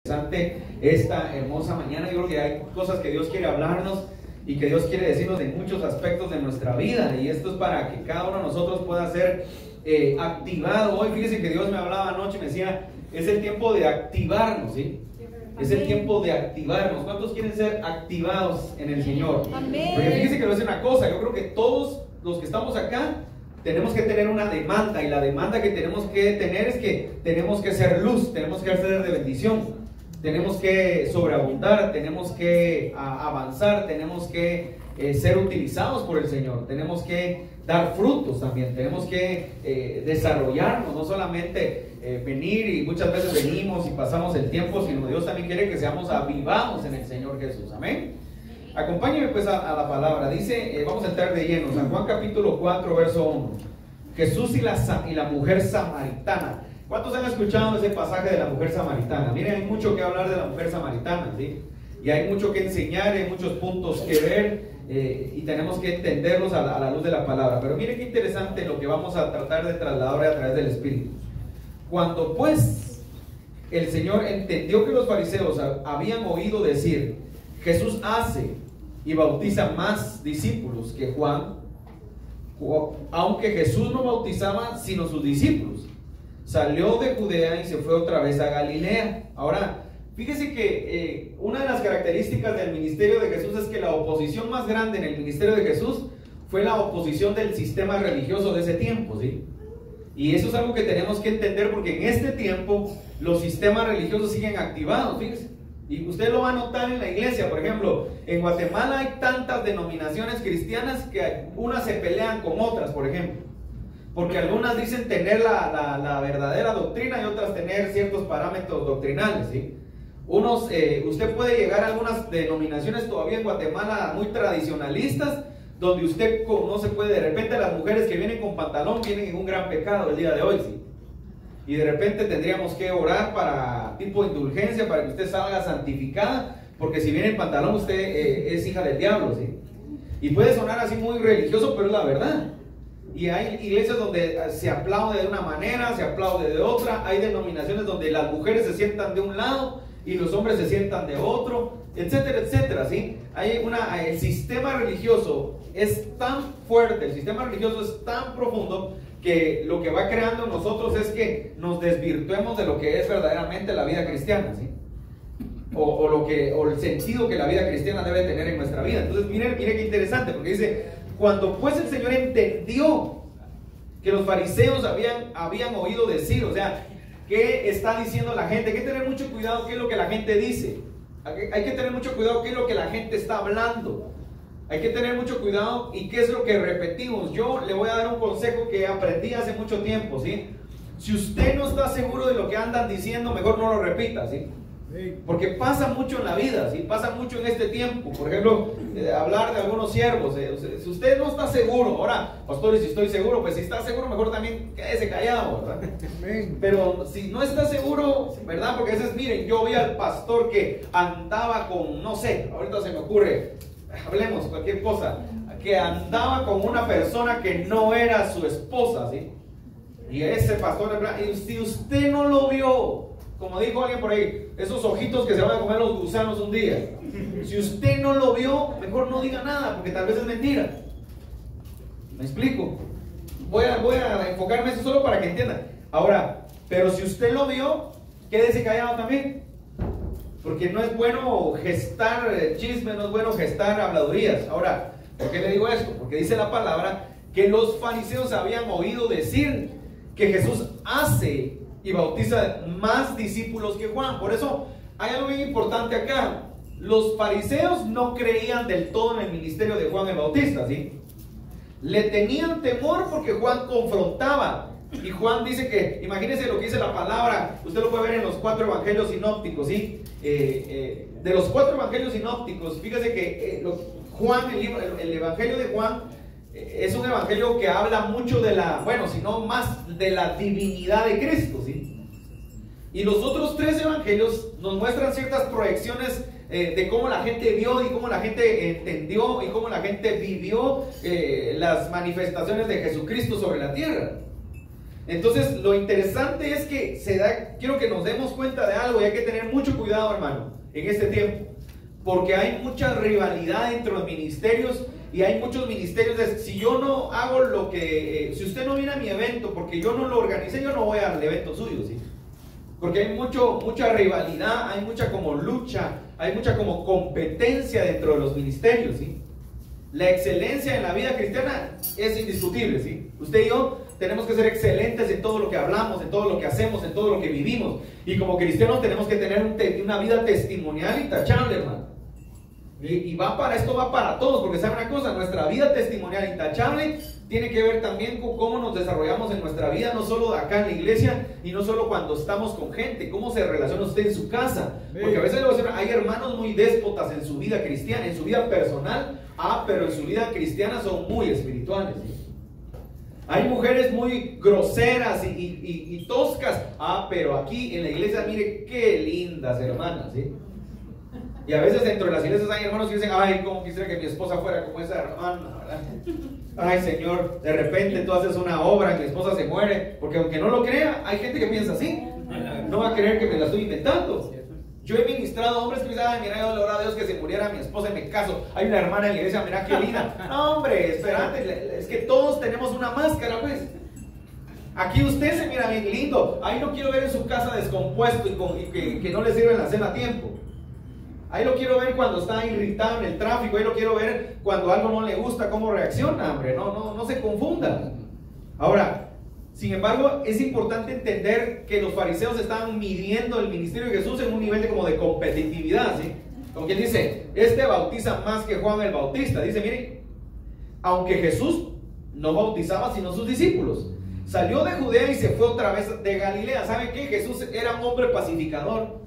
Interesante esta hermosa mañana. Yo creo que hay cosas que Dios quiere hablarnos y que Dios quiere decirnos de muchos aspectos de nuestra vida, y esto es para que cada uno de nosotros pueda ser activado. Hoy fíjense que Dios me hablaba anoche y me decía, es el tiempo de activarnos, ¿sí? Es el tiempo de activarnos. ¿Cuántos quieren ser activados en el Señor? Amén. Porque fíjense que les voy a decir una cosa, yo creo que todos los que estamos acá tenemos que tener una demanda, y la demanda que tenemos que tener es que tenemos que ser luz, tenemos que ser de bendición, tenemos que sobreabundar, tenemos que avanzar, tenemos que ser utilizados por el Señor, tenemos que dar frutos también, tenemos que desarrollarnos, no solamente venir, y muchas veces venimos y pasamos el tiempo, sino Dios también quiere que seamos avivados en el Señor Jesús. Amén. Acompáñenme pues a la palabra. Dice, vamos a entrar de lleno, San Juan capítulo 4 verso 1. Jesús y la mujer samaritana. ¿Cuántos han escuchado ese pasaje de la mujer samaritana? Miren, hay mucho que hablar de la mujer samaritana, ¿sí? Y hay mucho que enseñar, hay muchos puntos que ver, y tenemos que entenderlos a la luz de la palabra. Pero miren qué interesante lo que vamos a tratar de trasladar a través del Espíritu. Cuando pues el Señor entendió que los fariseos habían oído decir, Jesús hace y bautiza más discípulos que Juan, aunque Jesús no bautizaba sino sus discípulos, salió de Judea y se fue otra vez a Galilea. Ahora, fíjese que una de las características del ministerio de Jesús es que la oposición más grande en el ministerio de Jesús fue la oposición del sistema religioso de ese tiempo, ¿sí? Y eso es algo que tenemos que entender, porque en este tiempo los sistemas religiosos siguen activados, fíjese. Y usted lo va a notar en la iglesia. Por ejemplo, en Guatemala hay tantas denominaciones cristianas que unas se pelean con otras, por ejemplo, porque algunas dicen tener la verdadera doctrina y otras tener ciertos parámetros doctrinales, ¿sí? Usted puede llegar a algunas denominaciones todavía en Guatemala muy tradicionalistas, donde usted no se puede, de repente las mujeres que vienen con pantalón vienen en un gran pecado el día de hoy, ¿sí? Y de repente tendríamos que orar para tipo indulgencia, para que usted salga santificada, porque si viene en pantalón usted es hija del diablo, ¿sí? Y puede sonar así muy religioso, pero es la verdad. Y hay iglesias donde se aplaude de una manera, se aplaude de otra. Hay denominaciones donde las mujeres se sientan de un lado y los hombres se sientan de otro, etcétera, etcétera, ¿sí? El sistema religioso es tan fuerte, el sistema religioso es tan profundo, que lo que va creando en nosotros es que nos desvirtuemos de lo que es verdaderamente la vida cristiana, ¿sí? O el sentido que la vida cristiana debe tener en nuestra vida. Entonces miren qué interesante, porque dice, cuando pues el Señor entendió que los fariseos habían oído decir, o sea, ¿qué está diciendo la gente? Hay que tener mucho cuidado qué es lo que la gente dice. Hay que tener mucho cuidado qué es lo que la gente está hablando. Hay que tener mucho cuidado y qué es lo que repetimos. Yo le voy a dar un consejo que aprendí hace mucho tiempo, ¿sí? Si usted no está seguro de lo que andan diciendo, mejor no lo repita, ¿sí? Porque pasa mucho en la vida, ¿sí? Pasa mucho en este tiempo. Por ejemplo, hablar de algunos siervos. Si usted no está seguro, ahora, pastores, si estoy seguro, pues si está seguro, mejor también quédese callado, ¿verdad? Pero si no está seguro, ¿verdad? Porque a veces, miren, yo vi al pastor que andaba con, no sé, ahorita se me ocurre, hablemos cualquier cosa, que andaba con una persona que no era su esposa, ¿sí? Y ese pastor, y si usted no lo vio, como dijo alguien por ahí, esos ojitos que se van a comer los gusanos un día, si usted no lo vio, mejor no diga nada, porque tal vez es mentira. ¿Me explico? Voy a enfocarme eso solo para que entiendan. Ahora, pero si usted lo vio, quédese callado también. Porque no es bueno gestar chisme, no es bueno gestar habladurías. Ahora, ¿por qué le digo esto? Porque dice la palabra que los fariseos habían oído decir que Jesús hace y bautiza más discípulos que Juan. Por eso hay algo bien importante acá. Los fariseos no creían del todo en el ministerio de Juan el Bautista, ¿sí? Le tenían temor porque Juan confrontaba. Y Juan dice que, imagínense lo que dice la palabra, usted lo puede ver en los 4 evangelios sinópticos, ¿sí? De los 4 evangelios sinópticos, fíjese que Juan, el evangelio de Juan, es un evangelio que habla mucho de sino más de la divinidad de Cristo, ¿sí? Y los otros 3 evangelios nos muestran ciertas proyecciones de cómo la gente vio y cómo la gente entendió y cómo la gente vivió las manifestaciones de Jesucristo sobre la tierra. Entonces, lo interesante es que quiero que nos demos cuenta de algo y hay que tener mucho cuidado, hermano, en este tiempo. Porque hay mucha rivalidad entre los ministerios y hay muchos ministerios de, si yo no hago lo que, si usted no viene a mi evento porque yo no lo organicé, yo no voy al evento suyo, ¿sí? Porque hay mucha rivalidad, hay mucha como lucha, hay mucha como competencia dentro de los ministerios, ¿sí? La excelencia en la vida cristiana es indiscutible, ¿sí? Usted y yo tenemos que ser excelentes en todo lo que hablamos, en todo lo que hacemos, en todo lo que vivimos. Y como cristianos tenemos que tener una vida testimonial intachable, hermano. Y esto va para todos, porque sabe una cosa, nuestra vida testimonial intachable tiene que ver también con cómo nos desarrollamos en nuestra vida, no solo acá en la iglesia y no solo cuando estamos con gente, cómo se relaciona usted en su casa. Porque a veces hay hermanos muy déspotas en su vida cristiana, en su vida personal, pero en su vida cristiana son muy espirituales, ¿sí? Hay mujeres muy groseras y toscas, pero aquí en la iglesia, mire qué lindas hermanas, ¿sí? Y a veces dentro de las iglesias hay hermanos que dicen, ay, cómo quisiera que mi esposa fuera como esa hermana, ¿verdad? Ay, Señor, de repente tú haces una obra, mi esposa se muere, porque aunque no lo crea, hay gente que piensa así, no va a creer que me la estoy inventando. Yo he ministrado a hombres que me dicen, ay, mira, yo le oro a Dios que se muriera mi esposa y me caso. Hay una hermana en la iglesia, mira qué linda. No, hombre, esperante, es que todos tenemos una máscara, pues. Aquí usted se mira bien lindo. Ahí lo quiero ver en su casa descompuesto y que no le sirve la cena a tiempo. Ahí lo quiero ver cuando está irritado en el tráfico. Ahí lo quiero ver cuando algo no le gusta, cómo reacciona, hombre. No se confunda. Ahora, sin embargo, es importante entender que los fariseos estaban midiendo el ministerio de Jesús en un nivel de competitividad, ¿sí? Como quien dice, este bautiza más que Juan el Bautista. Dice, miren, aunque Jesús no bautizaba sino sus discípulos, salió de Judea y se fue otra vez de Galilea. ¿Saben qué? Jesús era un hombre pacificador.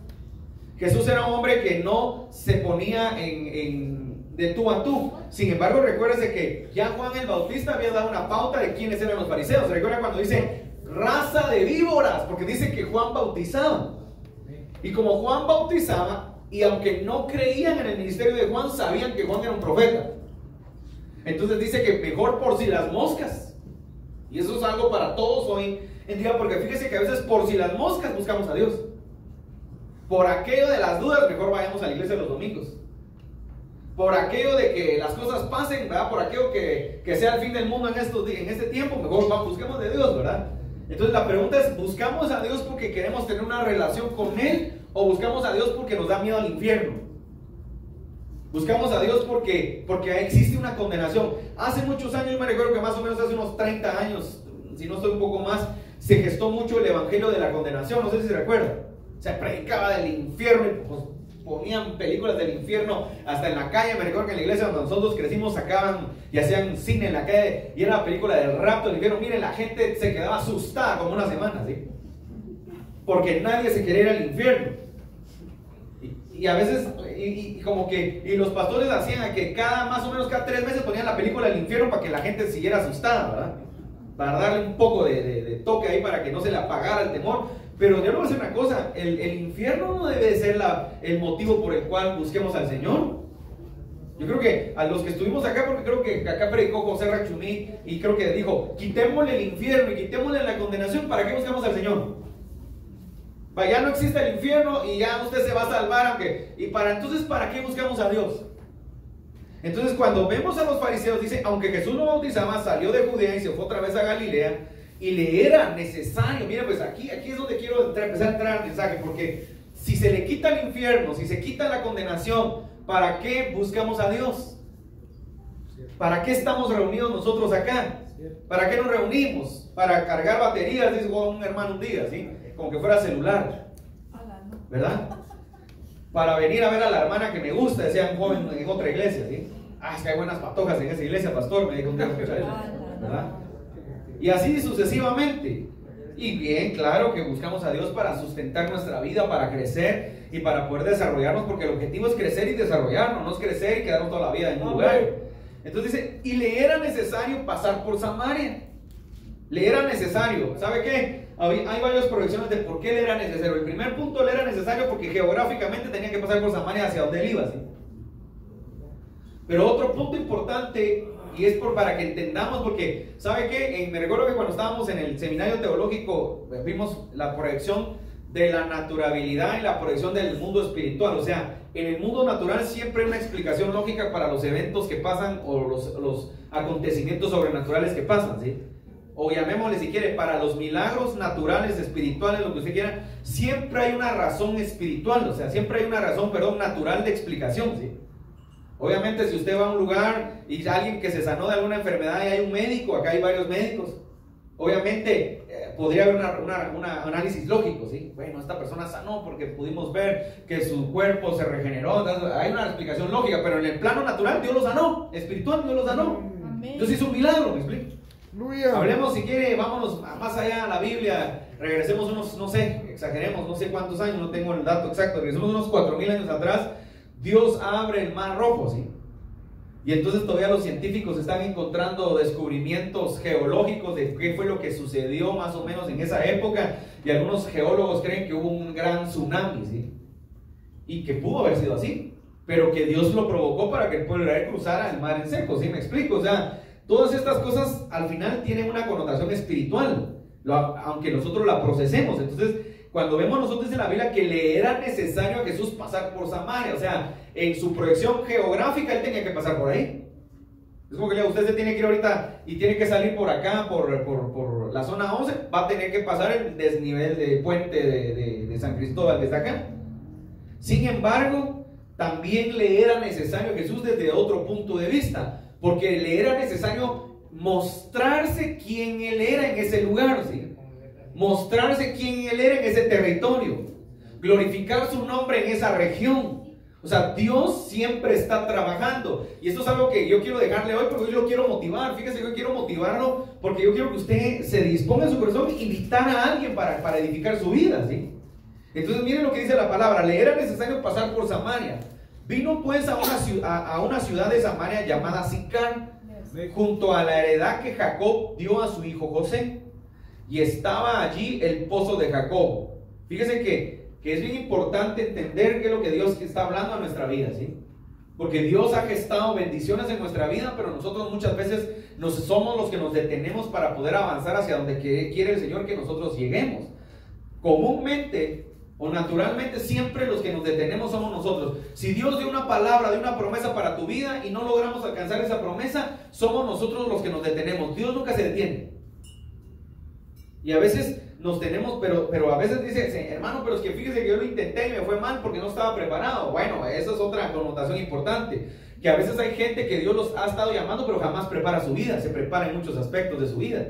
Jesús era un hombre que no se ponía de tú a tú. Sin embargo, recuérdese que ya Juan el Bautista había dado una pauta de quiénes eran los fariseos. Recuerda cuando dice raza de víboras, porque dice que Juan bautizaba. Y como Juan bautizaba, y aunque no creían en el ministerio de Juan, sabían que Juan era un profeta. Entonces dice que mejor por si las moscas. Y eso es algo para todos hoy en día, porque fíjese que a veces por si las moscas buscamos a Dios. Por aquello de las dudas, mejor vayamos a la iglesia los domingos. Por aquello de que las cosas pasen, ¿verdad? Por aquello que sea el fin del mundo en este tiempo, mejor busquemos de Dios, ¿verdad? Entonces la pregunta es, ¿buscamos a Dios porque queremos tener una relación con Él? ¿O buscamos a Dios porque nos da miedo al infierno? Buscamos a Dios porque existe una condenación. Hace muchos años, me recuerdo que más o menos hace unos 30 años, si no estoy un poco más, se gestó mucho el evangelio de la condenación, no sé si se recuerdan. Se predicaba del infierno y pues, ponían películas del infierno hasta en la calle. Me recuerdo que en la iglesia donde nosotros crecimos sacaban y hacían cine en la calle y era la película del rapto del infierno. Miren, la gente se quedaba asustada como una semana, ¿sí? Porque nadie se quería ir al infierno. Y a veces, y los pastores hacían que más o menos cada 3 meses ponían la película del infierno para que la gente siguiera asustada, ¿verdad? Para darle un poco de toque ahí para que no se le apagara el temor. Pero yo le voy a decir una cosa, el infierno no debe ser el motivo por el cual busquemos al Señor. Yo creo que a los que estuvimos acá, porque creo que acá predicó José Rachumí y creo que dijo, quitémosle el infierno y quitémosle la condenación, ¿para qué buscamos al Señor? Ya no existe el infierno y ya usted se va a salvar, entonces ¿para qué buscamos a Dios? Entonces cuando vemos a los fariseos, dice, aunque Jesús no bautizaba, salió de Judea y se fue otra vez a Galilea, y le era necesario. Mira, pues aquí es donde quiero empezar a entrar al mensaje, porque si se le quita el infierno, si se quita la condenación, ¿para qué buscamos a Dios? ¿Para qué estamos reunidos nosotros acá? ¿Para qué nos reunimos? Para cargar baterías, dice un hermano un día, ¿sí? Como que fuera celular, ¿verdad? Para venir a ver a la hermana que me gusta, decía un joven en otra iglesia, ¿sí? Es que hay buenas patojas en esa iglesia, pastor, me dijo un día, ¿verdad? Y así sucesivamente. Y bien, claro que buscamos a Dios para sustentar nuestra vida, para crecer y para poder desarrollarnos, porque el objetivo es crecer y desarrollarnos, no es crecer y quedarnos toda la vida en un lugar. Entonces dice, y le era necesario pasar por Samaria. Le era necesario, ¿sabe qué? Hay varias proyecciones de por qué le era necesario. El primer punto, le era necesario porque geográficamente tenía que pasar por Samaria hacia donde él iba, ¿sí? Pero otro punto importante Y es para que entendamos, porque, ¿sabe qué? Me recuerdo que cuando estábamos en el seminario teológico, vimos la proyección de la naturalidad y la proyección del mundo espiritual. O sea, en el mundo natural siempre hay una explicación lógica para los eventos que pasan o los acontecimientos sobrenaturales que pasan, ¿sí? O llamémosle, si quiere, para los milagros naturales, espirituales, lo que usted quiera, siempre hay una razón espiritual, o sea, siempre hay una razón, natural de explicación, ¿sí? Obviamente, si usted va a un lugar y alguien que se sanó de alguna enfermedad y hay un médico, acá hay varios médicos, obviamente podría haber un análisis lógico, ¿sí? Bueno, esta persona sanó porque pudimos ver que su cuerpo se regeneró, entonces, hay una explicación lógica, pero en el plano natural Dios lo sanó, espiritual Dios lo sanó. Amén. Dios hizo un milagro, ¿me explico? Aleluya. Hablemos, si quiere, vámonos más allá a la Biblia, regresemos unos, no sé, exageremos, no sé cuántos años, no tengo el dato exacto, regresemos unos 4000 años atrás. Dios abre el mar rojo, ¿sí? Y entonces todavía los científicos están encontrando descubrimientos geológicos de qué fue lo que sucedió más o menos en esa época, y algunos geólogos creen que hubo un gran tsunami, ¿sí? Y que pudo haber sido así, pero que Dios lo provocó para que el pueblo de Israel cruzara el mar en seco, ¿sí? Me explico, o sea, todas estas cosas al final tienen una connotación espiritual, aunque nosotros la procesemos. Entonces, cuando vemos nosotros en la Biblia que le era necesario a Jesús pasar por Samaria, o sea, en su proyección geográfica él tenía que pasar por ahí. Es como que usted se tiene que ir ahorita y tiene que salir por acá, por la zona 11, va a tener que pasar el desnivel de puente de San Cristóbal desde acá. Sin embargo, también le era necesario a Jesús desde otro punto de vista, porque le era necesario mostrarse quién él era en ese lugar, ¿sí? Mostrarse quién él era en ese territorio, glorificar su nombre en esa región. O sea, Dios siempre está trabajando, y esto es algo que yo quiero dejarle hoy, porque hoy lo quiero motivar. Fíjese que yo quiero motivarlo porque yo quiero que usted se disponga en su corazón e invitar a alguien para edificar su vida, ¿sí? Entonces miren lo que dice la palabra: le era necesario pasar por Samaria. Vino pues a una ciudad de Samaria llamada Sicar, junto a la heredad que Jacob dio a su hijo José, y estaba allí el pozo de Jacob. Fíjese que es bien importante entender qué es lo que Dios está hablando a nuestra vida, ¿sí? Porque Dios ha gestado bendiciones en nuestra vida, pero nosotros muchas veces somos los que nos detenemos para poder avanzar hacia donde quiere el Señor que nosotros lleguemos. Comúnmente o naturalmente siempre los que nos detenemos somos nosotros. Si Dios dio una palabra, dio una promesa para tu vida y no logramos alcanzar esa promesa, somos nosotros los que nos detenemos. Dios nunca se detiene. Y a veces nos tenemos, pero a veces dice, hermano, pero es que fíjese que yo lo intenté y me fue mal porque no estaba preparado. Bueno, esa es otra connotación importante, que a veces hay gente que Dios los ha estado llamando, pero jamás prepara su vida. Se prepara en muchos aspectos de su vida,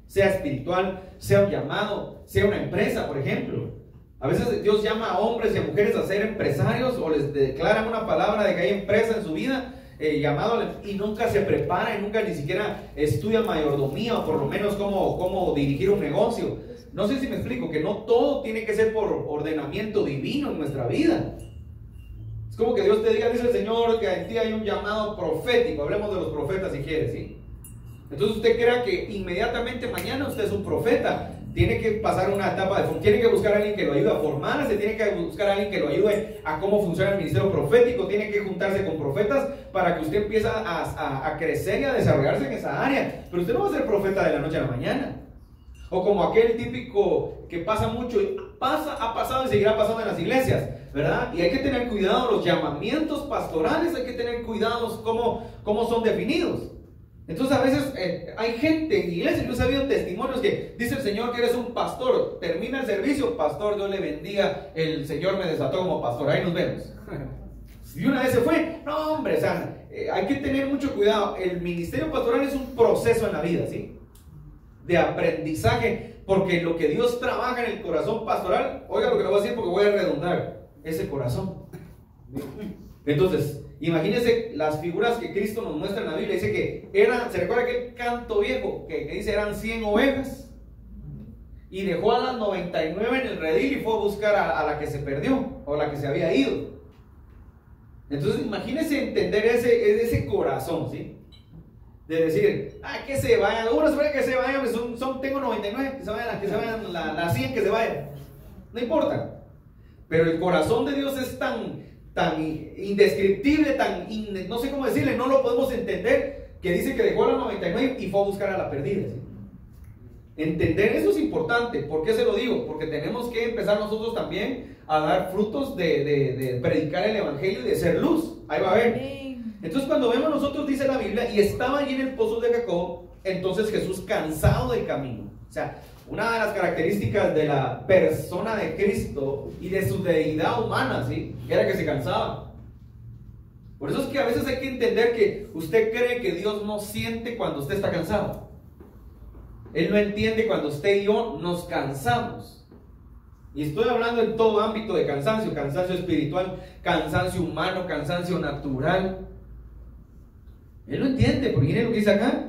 sea espiritual, sea un llamado, sea una empresa, por ejemplo. A veces Dios llama a hombres y a mujeres a ser empresarios, o les declaran una palabra de que hay empresa en su vida, llamado, y nunca se prepara y nunca ni siquiera estudia mayordomía, o por lo menos cómo dirigir un negocio. No sé si me explico, que no todo tiene que ser por ordenamiento divino en nuestra vida. Es como que Dios te diga, dice el Señor, que en ti hay un llamado profético. Hablemos de los profetas si quieres, ¿sí? Entonces usted crea que inmediatamente mañana usted es un profeta. Tiene que pasar una etapa tiene que buscar a alguien que lo ayude a formarse, tiene que buscar a alguien que lo ayude a cómo funciona el ministerio profético, tiene que juntarse con profetas para que usted empiece a crecer y a desarrollarse en esa área. Pero usted no va a ser profeta de la noche a la mañana. O como aquel típico que pasa mucho, ha pasado y seguirá pasando en las iglesias, ¿verdad? Y hay que tener cuidado, los llamamientos pastorales, hay que tener cuidado cómo son definidos. Entonces a veces hay gente en iglesias, yo he sabido testimonios que dice el Señor que eres un pastor, termina el servicio, pastor, Dios le bendiga, el Señor me desató como pastor, ahí nos vemos. Y una vez se fue, no hombre, o sea, hay que tener mucho cuidado. El ministerio pastoral es un proceso en la vida, ¿sí? De aprendizaje, porque lo que Dios trabaja en el corazón pastoral, oiga lo que le voy a decir porque voy a redundar, ese corazón. Entonces, imagínense las figuras que Cristo nos muestra en la Biblia. Dice que se recuerda aquel canto viejo que dice eran 100 ovejas y dejó a las 99 en el redil y fue a buscar a la que se perdió o la que se había ido. Entonces imagínense entender ese corazón, ¿sí? De decir, que se vayan, uno espera que se vayan, tengo 99, que se vayan las 100 que se vayan, no importa. Pero el corazón de Dios es tan indescriptible, no sé cómo decirle, no lo podemos entender, que dice que dejó a la 99 y fue a buscar a la perdida, ¿sí? Entender eso es importante. ¿Por qué se lo digo? Porque tenemos que empezar nosotros también a dar frutos de predicar el evangelio y de ser luz. Ahí va a ver. Entonces cuando vemos nosotros, dice la Biblia, y estaba allí en el pozo de Jacob, entonces Jesús cansado del camino. O sea, una de las características de la persona de Cristo y de su deidad humana, ¿sí?, era que se cansaba. Por eso es que a veces hay que entender que usted cree que Dios no siente cuando usted está cansado. Él no entiende cuando usted y yo nos cansamos. Y estoy hablando en todo ámbito de cansancio, cansancio espiritual, cansancio humano, cansancio natural. Él no entiende, porque miren lo que dice acá.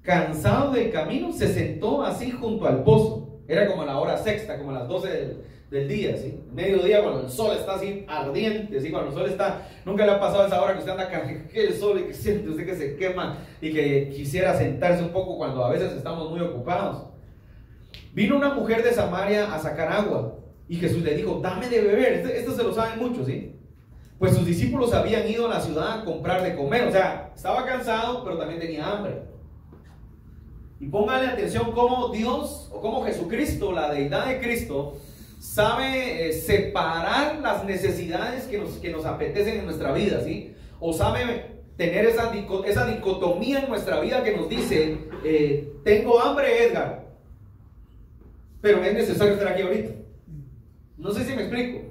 Cansado del camino, se sentó así junto al pozo. Era como a la hora sexta, como a las 12 del día, ¿sí? Mediodía, cuando el sol está así ardiente, ¿sí? Cuando el sol está... Nunca le ha pasado esa hora que usted anda que el sol y que siente usted que se quema y que quisiera sentarse un poco cuando a veces estamos muy ocupados. Vino una mujer de Samaria a sacar agua y Jesús le dijo, dame de beber. Esto se lo saben muchos, ¿sí? Pues sus discípulos habían ido a la ciudad a comprar de comer. O sea, estaba cansado, pero también tenía hambre. Y póngale atención cómo Dios, o cómo Jesucristo, la deidad de Cristo, sabe separar las necesidades que nos apetecen en nuestra vida, ¿sí? O sabe tener esa dicotomía en nuestra vida que nos dice, tengo hambre, Edgar, pero es necesario estar aquí ahorita. No sé si me explico.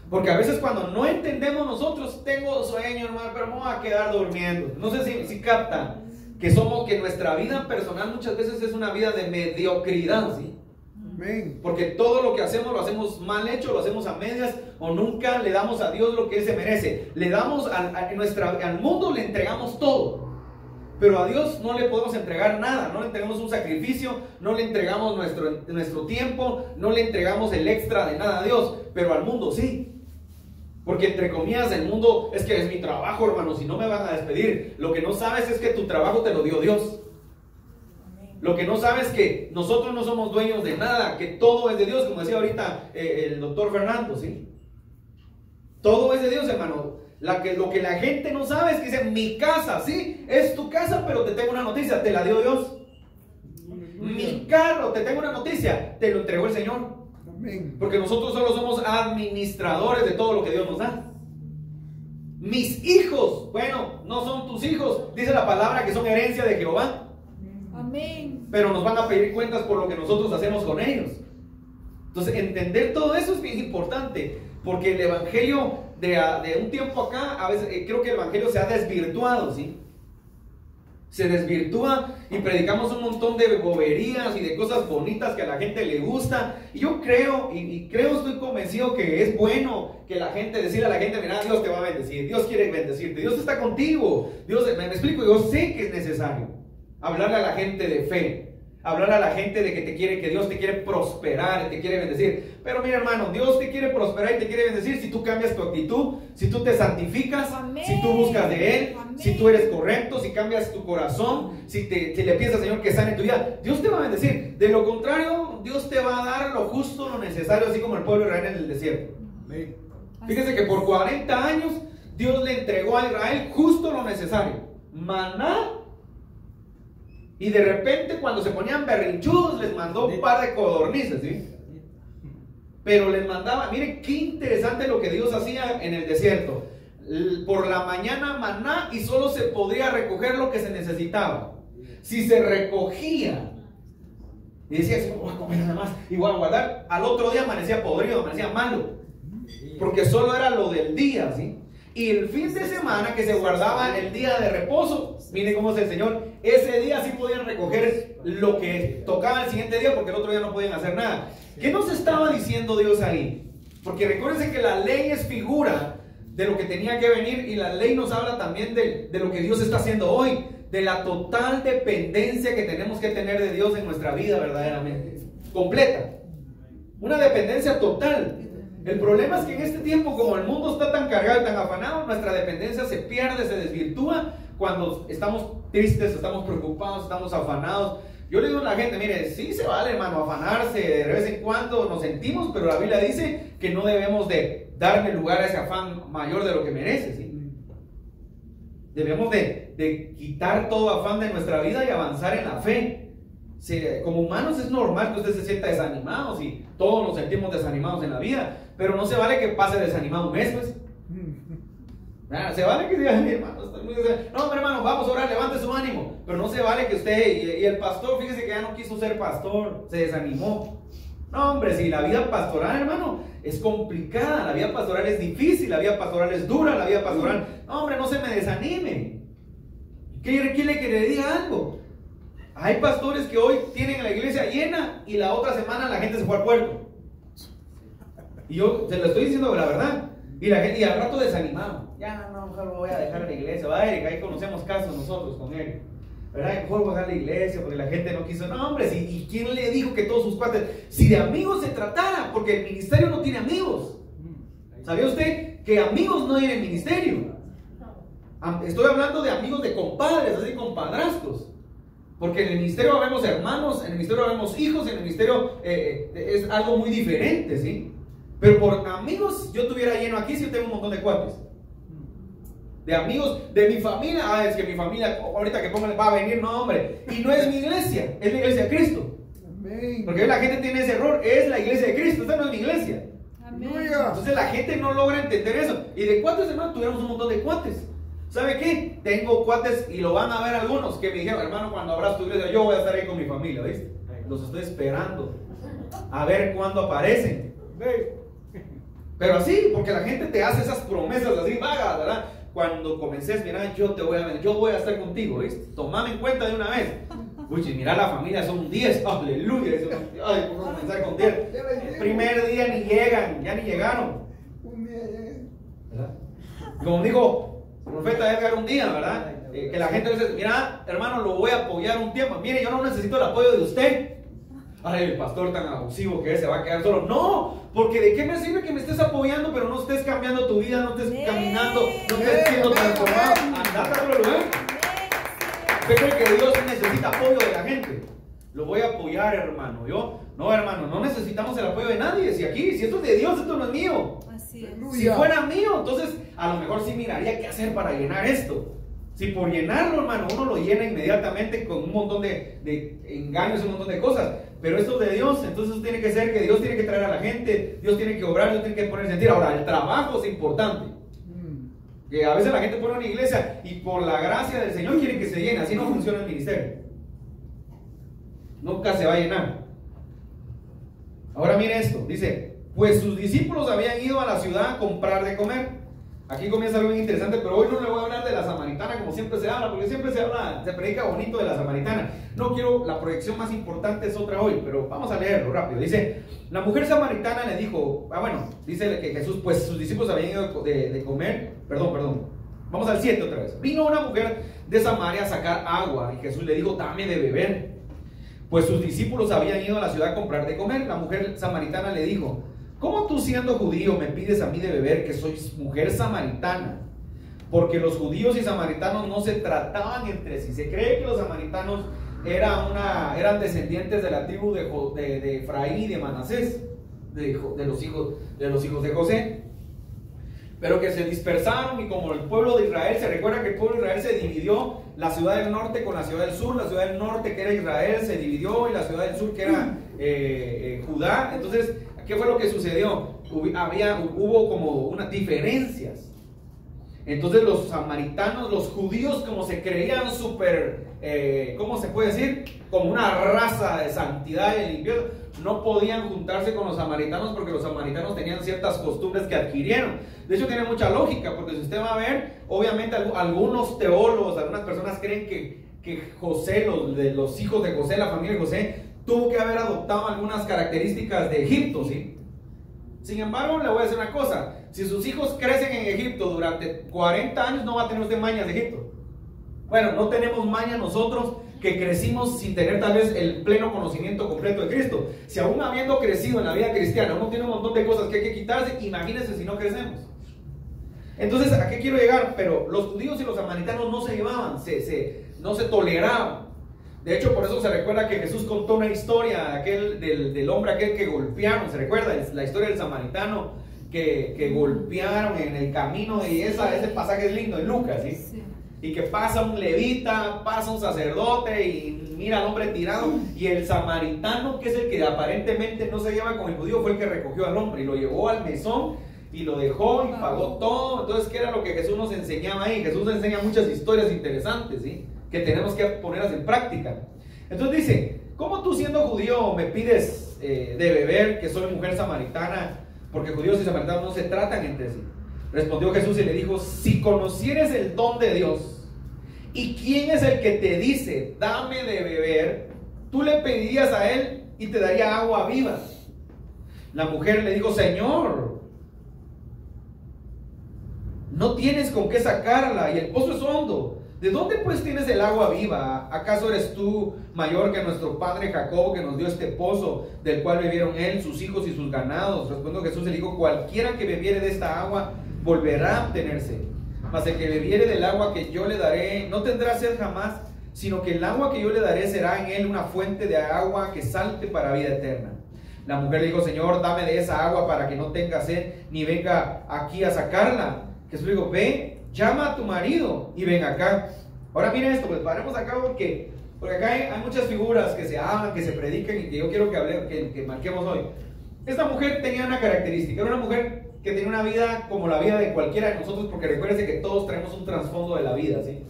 Porque a veces cuando no entendemos nosotros, tengo sueño, hermano, pero me voy a quedar durmiendo. No sé si captan que nuestra vida personal muchas veces es una vida de mediocridad, ¿sí? Amén. Porque todo lo que hacemos lo hacemos mal hecho, lo hacemos a medias, o nunca le damos a Dios lo que Él se merece. Le damos al mundo le entregamos todo, pero a Dios no le podemos entregar nada. No le entregamos un sacrificio, no le entregamos nuestro tiempo, no le entregamos el extra de nada a Dios, pero al mundo sí. Porque entre comillas el mundo es que es mi trabajo, hermano, si no me van a despedir. Lo que no sabes es que tu trabajo te lo dio Dios. Lo que no sabes es que nosotros no somos dueños de nada, que todo es de Dios, como decía ahorita el doctor Fernando, ¿sí? Todo es de Dios, hermano. Lo que la gente no sabe es que dice, mi casa, sí, es tu casa, pero te tengo una noticia, te la dio Dios. Mi carro, te tengo una noticia, te lo entregó el Señor. Porque nosotros solo somos administradores de todo lo que Dios nos da. Mis hijos, bueno, no son tus hijos, dice la palabra que son herencia de Jehová. Amén. Pero nos van a pedir cuentas por lo que nosotros hacemos con ellos. Entonces, entender todo eso es bien importante, porque el evangelio de un tiempo acá, a veces creo que el evangelio se ha desvirtuado, ¿sí? Se desvirtúa y predicamos un montón de boberías y de cosas bonitas que a la gente le gusta. Y yo creo, estoy convencido que es bueno que la gente, decirle a la gente, mira, Dios te va a bendecir, Dios quiere bendecirte, Dios está contigo. Dios, me explico, yo sé que es necesario hablarle a la gente de fe, hablar a la gente de que Dios te quiere prosperar, te quiere bendecir. Pero mira, hermano, Dios te quiere prosperar y te quiere bendecir si tú cambias tu actitud, si tú te santificas, amén, si tú buscas de Él, amén, si tú eres correcto, si cambias tu corazón, si le pides al Señor que sane tu vida. Dios te va a bendecir. De lo contrario, Dios te va a dar lo justo, lo necesario, así como el pueblo de Israel en el desierto. Amén. Fíjense que por 40 años Dios le entregó a Israel justo lo necesario, maná. Y de repente cuando se ponían berrinchudos les mandó un par de codornices, ¿sí? Pero les mandaba, miren qué interesante lo que Dios hacía en el desierto. Por la mañana maná y solo se podía recoger lo que se necesitaba. Si se recogía y decía, voy a comer nada más y voy a guardar, al otro día amanecía podrido, amanecía malo, porque solo era lo del día, ¿sí? Y el fin de semana que se guardaba el día de reposo, miren cómo es el Señor, ese día sí podían recoger lo que tocaba el siguiente día, porque el otro día no podían hacer nada. ¿Qué nos estaba diciendo Dios ahí? Porque recuérdense que la ley es figura de lo que tenía que venir, y la ley nos habla también de lo que Dios está haciendo hoy, de la total dependencia que tenemos que tener de Dios en nuestra vida verdaderamente, completa, una dependencia total. El problema es que en este tiempo, como el mundo está tan cargado y tan afanado, nuestra dependencia se pierde, se desvirtúa cuando estamos tristes, estamos preocupados, estamos afanados. Yo le digo a la gente, mire, sí se vale, hermano, afanarse, de vez en cuando nos sentimos, pero la Biblia dice que no debemos de darle lugar a ese afán mayor de lo que merece, ¿sí? Debemos de quitar todo afán de nuestra vida y avanzar en la fe. Como humanos es normal que usted se sienta desanimado, y todos nos sentimos desanimados en la vida, pero no se vale que pase desanimado un mes, pues. Se vale que diga, hermano, estoy muy desanimado. No, hermano, vamos a orar, levante su ánimo. Pero no se vale que usted, y el pastor, fíjese que ya no quiso ser pastor, se desanimó. No, hombre, si la vida pastoral, hermano, es complicada, la vida pastoral es difícil, la vida pastoral es dura, la vida pastoral, no, hombre, no se me desanime. ¿Qué quiere que le diga algo? Hay pastores que hoy tienen la iglesia llena y la otra semana la gente se fue al puerto. Y yo se lo estoy diciendo la verdad. Y la gente, y al rato desanimado. Ya no, mejor voy a dejar la iglesia. Va, Eric, ahí conocemos casos nosotros con él. ¿Verdad? Mejor voy a dejar la iglesia porque la gente no quiso. No, hombre, ¿y quién le dijo que todos sus cuates? Si de amigos se tratara, porque el ministerio no tiene amigos. ¿Sabía usted que amigos no hay en el ministerio? Estoy hablando de amigos de compadres, así compadrastros. Porque en el ministerio vemos hermanos, en el ministerio vemos hijos, en el ministerio es algo muy diferente, ¿sí? Pero por amigos, yo estuviera lleno aquí si yo tengo un montón de cuates. De amigos, de mi familia, es que mi familia, ahorita que pongan, va a venir, no, hombre. Y no es mi iglesia, es la iglesia de Cristo. Amén. Porque la gente tiene ese error, es la iglesia de Cristo, esta no es mi iglesia. Amén. Entonces la gente no logra entender eso. Y de cuates, hermano, tuviéramos un montón de cuates. ¿Sabe qué? Tengo cuates y lo van a ver algunos que me dijeron, hermano, cuando abras tu iglesia, yo voy a estar ahí con mi familia, ¿viste? Los estoy esperando a ver cuándo aparecen. Pero así, porque la gente te hace esas promesas así vagas, ¿verdad? Cuando comences, mira, yo voy a estar contigo, ¿viste? Tomame en cuenta de una vez. Uy, mira, la familia son 10, aleluya. Ay, ¿cómo comenzar con 10? El primer día ni llegan, ya ni llegaron. ¿Verdad? Como dijo el profeta Edgar un día, ¿verdad? Que la gente dice, mira, hermano, lo voy a apoyar un tiempo. Mire, yo no necesito el apoyo de usted. Ay, el pastor tan abusivo que es, se va a quedar solo. No, porque ¿de qué me sirve que me estés apoyando, pero no estés cambiando tu vida, no estés caminando, no estés siendo transformado? Andate a otro lugar. ¿Usted cree que Dios necesita apoyo de la gente? Lo voy a apoyar, hermano. No, hermano, no necesitamos el apoyo de nadie. Si esto es de Dios, esto no es mío. Así es. Si fuera mío, entonces a lo mejor sí miraría qué hacer para llenar esto. Si por llenarlo, hermano, uno lo llena inmediatamente con un montón de engaños, un montón de cosas. Pero esto es de Dios, entonces tiene que ser que Dios tiene que traer a la gente, Dios tiene que obrar, Dios tiene que poner sentir. Ahora, el trabajo es importante. Que a veces la gente pone una iglesia y por la gracia del Señor quiere que se llene. Así no funciona el ministerio. Nunca se va a llenar. Ahora mire esto, dice, pues sus discípulos habían ido a la ciudad a comprar de comer. Aquí comienza algo muy interesante, pero hoy no le voy a hablar de la samaritana como siempre se habla, porque siempre se predica bonito de la samaritana. No quiero, la proyección más importante es otra hoy, pero vamos a leerlo rápido. Dice, la mujer samaritana le dijo, dice que Jesús, pues sus discípulos habían ido de comer, perdón, vamos al 7 otra vez. Vino una mujer de Samaria a sacar agua y Jesús le dijo, dame de beber. Pues sus discípulos habían ido a la ciudad a comprar de comer. La mujer samaritana le dijo, ¿cómo tú siendo judío me pides a mí de beber que soy mujer samaritana? Porque los judíos y samaritanos no se trataban entre sí. Se cree que los samaritanos eran descendientes de la tribu de Efraín y de Manasés, de los hijos de José. Pero que se dispersaron y como el pueblo de Israel, se recuerda que el pueblo de Israel se dividió, la ciudad del norte con la ciudad del sur, la ciudad del norte que era Israel se dividió y la ciudad del sur que era Judá. Entonces, ¿qué fue lo que sucedió? Hubo como unas diferencias. Entonces los samaritanos, los judíos, como se creían súper, ¿cómo se puede decir? Como una raza de santidad y de limpieza, no podían juntarse con los samaritanos porque los samaritanos tenían ciertas costumbres que adquirieron. De hecho tiene mucha lógica, porque si usted va a ver, obviamente algunos teólogos, algunas personas creen que José, los hijos de José, la familia de José, tuvo que haber adoptado algunas características de Egipto, ¿sí? Sin embargo, le voy a decir una cosa, si sus hijos crecen en Egipto durante 40 años, no va a tener usted mañas de Egipto. Bueno, no tenemos mañas nosotros que crecimos sin tener tal vez el pleno conocimiento completo de Cristo. Si aún habiendo crecido en la vida cristiana, uno tiene un montón de cosas que hay que quitarse, imagínense si no crecemos. Entonces, ¿a qué quiero llegar? Pero los judíos y los samaritanos no se llevaban, no se toleraban. De hecho, por eso se recuerda que Jesús contó una historia del hombre aquel que golpearon. ¿Se recuerda? Es la historia del samaritano que golpearon en el camino. Y ese pasaje es lindo en Lucas, ¿sí? Sí. Y que pasa un levita, pasa un sacerdote y mira al hombre tirado. Y el samaritano, que es el que aparentemente no se lleva con el judío, fue el que recogió al hombre y lo llevó al mesón y lo dejó y pagó todo. Entonces, ¿qué era lo que Jesús nos enseñaba ahí? Jesús nos enseña muchas historias interesantes, ¿sí? Que tenemos que ponerlas en práctica. Entonces dice, ¿cómo tú siendo judío me pides de beber, que soy mujer samaritana? Porque judíos y samaritanos no se tratan entre sí. Respondió Jesús y le dijo, si conocieres el don de Dios y quién es el que te dice, dame de beber, tú le pedirías a él y te daría agua viva. La mujer le dijo, Señor, no tienes con qué sacarla y el pozo es hondo. ¿De dónde pues tienes el agua viva? ¿Acaso eres tú mayor que nuestro padre Jacob, que nos dio este pozo, del cual bebieron él, sus hijos y sus ganados? Respondió Jesús y le dijo, cualquiera que bebiere de esta agua volverá a obtenerse, mas el que bebiere del agua que yo le daré no tendrá sed jamás, sino que el agua que yo le daré será en él una fuente de agua que salte para vida eterna. La mujer le dijo, Señor, dame de esa agua para que no tenga sed ni venga aquí a sacarla. Jesús le dijo, ve, llama a tu marido y ven acá. Ahora miren esto, pues paremos acá porque acá hay muchas figuras que se hablan, que se predican y que yo quiero que marquemos hoy. Esta mujer tenía una característica, era una mujer que tenía una vida como la vida de cualquiera de nosotros, porque recuérdense que todos traemos un trasfondo de la vida, ¿sí?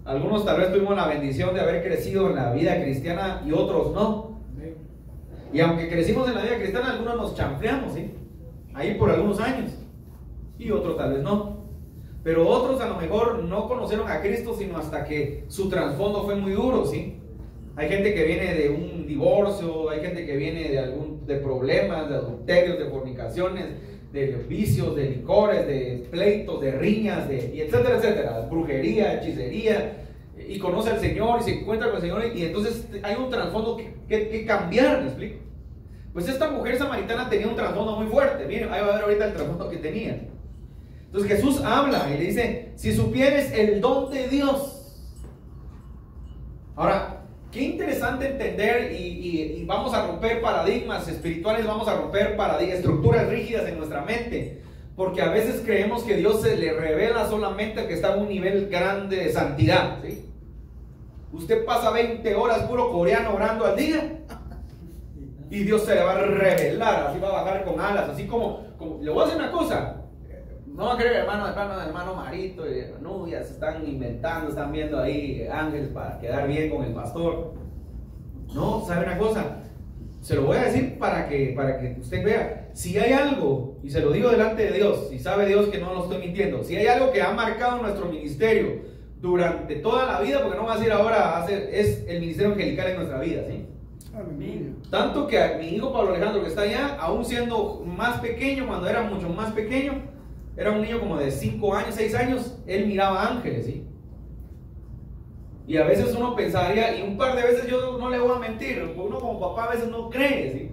Algunos tal vez tuvimos la bendición de haber crecido en la vida cristiana y otros no. Y aunque crecimos en la vida cristiana, algunos nos chanfleamos, ¿sí? Ahí por algunos años. Y otros tal vez no. Pero otros a lo mejor no conocieron a Cristo sino hasta que su trasfondo fue muy duro, ¿sí? Hay gente que viene de un divorcio, hay gente que viene de problemas, de adulterios, de fornicaciones, de vicios, de licores, de pleitos, de riñas, y etcétera, etcétera, brujería, hechicería, y conoce al Señor y se encuentra con el Señor, y entonces hay un trasfondo que cambiar, ¿me explico? Pues esta mujer samaritana tenía un trasfondo muy fuerte. Miren, ahí va a ver ahorita el trasfondo que tenía. Entonces Jesús habla y le dice, si supieres el don de Dios. Ahora, qué interesante entender y vamos a romper paradigmas espirituales, vamos a romper estructuras rígidas en nuestra mente, porque a veces creemos que Dios se le revela solamente al que está a un nivel grande de santidad, ¿sí? Usted pasa 20 horas puro coreano orando al día y Dios se le va a revelar, así va a bajar con alas, así como le voy a decir una cosa. No va a creer hermano Marito y Nubia se están inventando, están viendo ahí ángeles para quedar bien con el pastor. No, ¿sabe una cosa? Se lo voy a decir para que usted vea. Si hay algo, y se lo digo delante de Dios, y sabe Dios que no lo estoy mintiendo, si hay algo que ha marcado nuestro ministerio durante toda la vida, porque no va a decir ahora, es el ministerio angelical en nuestra vida, ¿sí? Amén. Tanto que a mi hijo Pablo Alejandro, que está allá, aún siendo más pequeño, cuando era mucho más pequeño, era un niño como de 5 años, 6 años, él miraba ángeles, ¿sí? Y a veces uno pensaría, y un par de veces yo no le voy a mentir, uno como papá a veces no cree, ¿sí?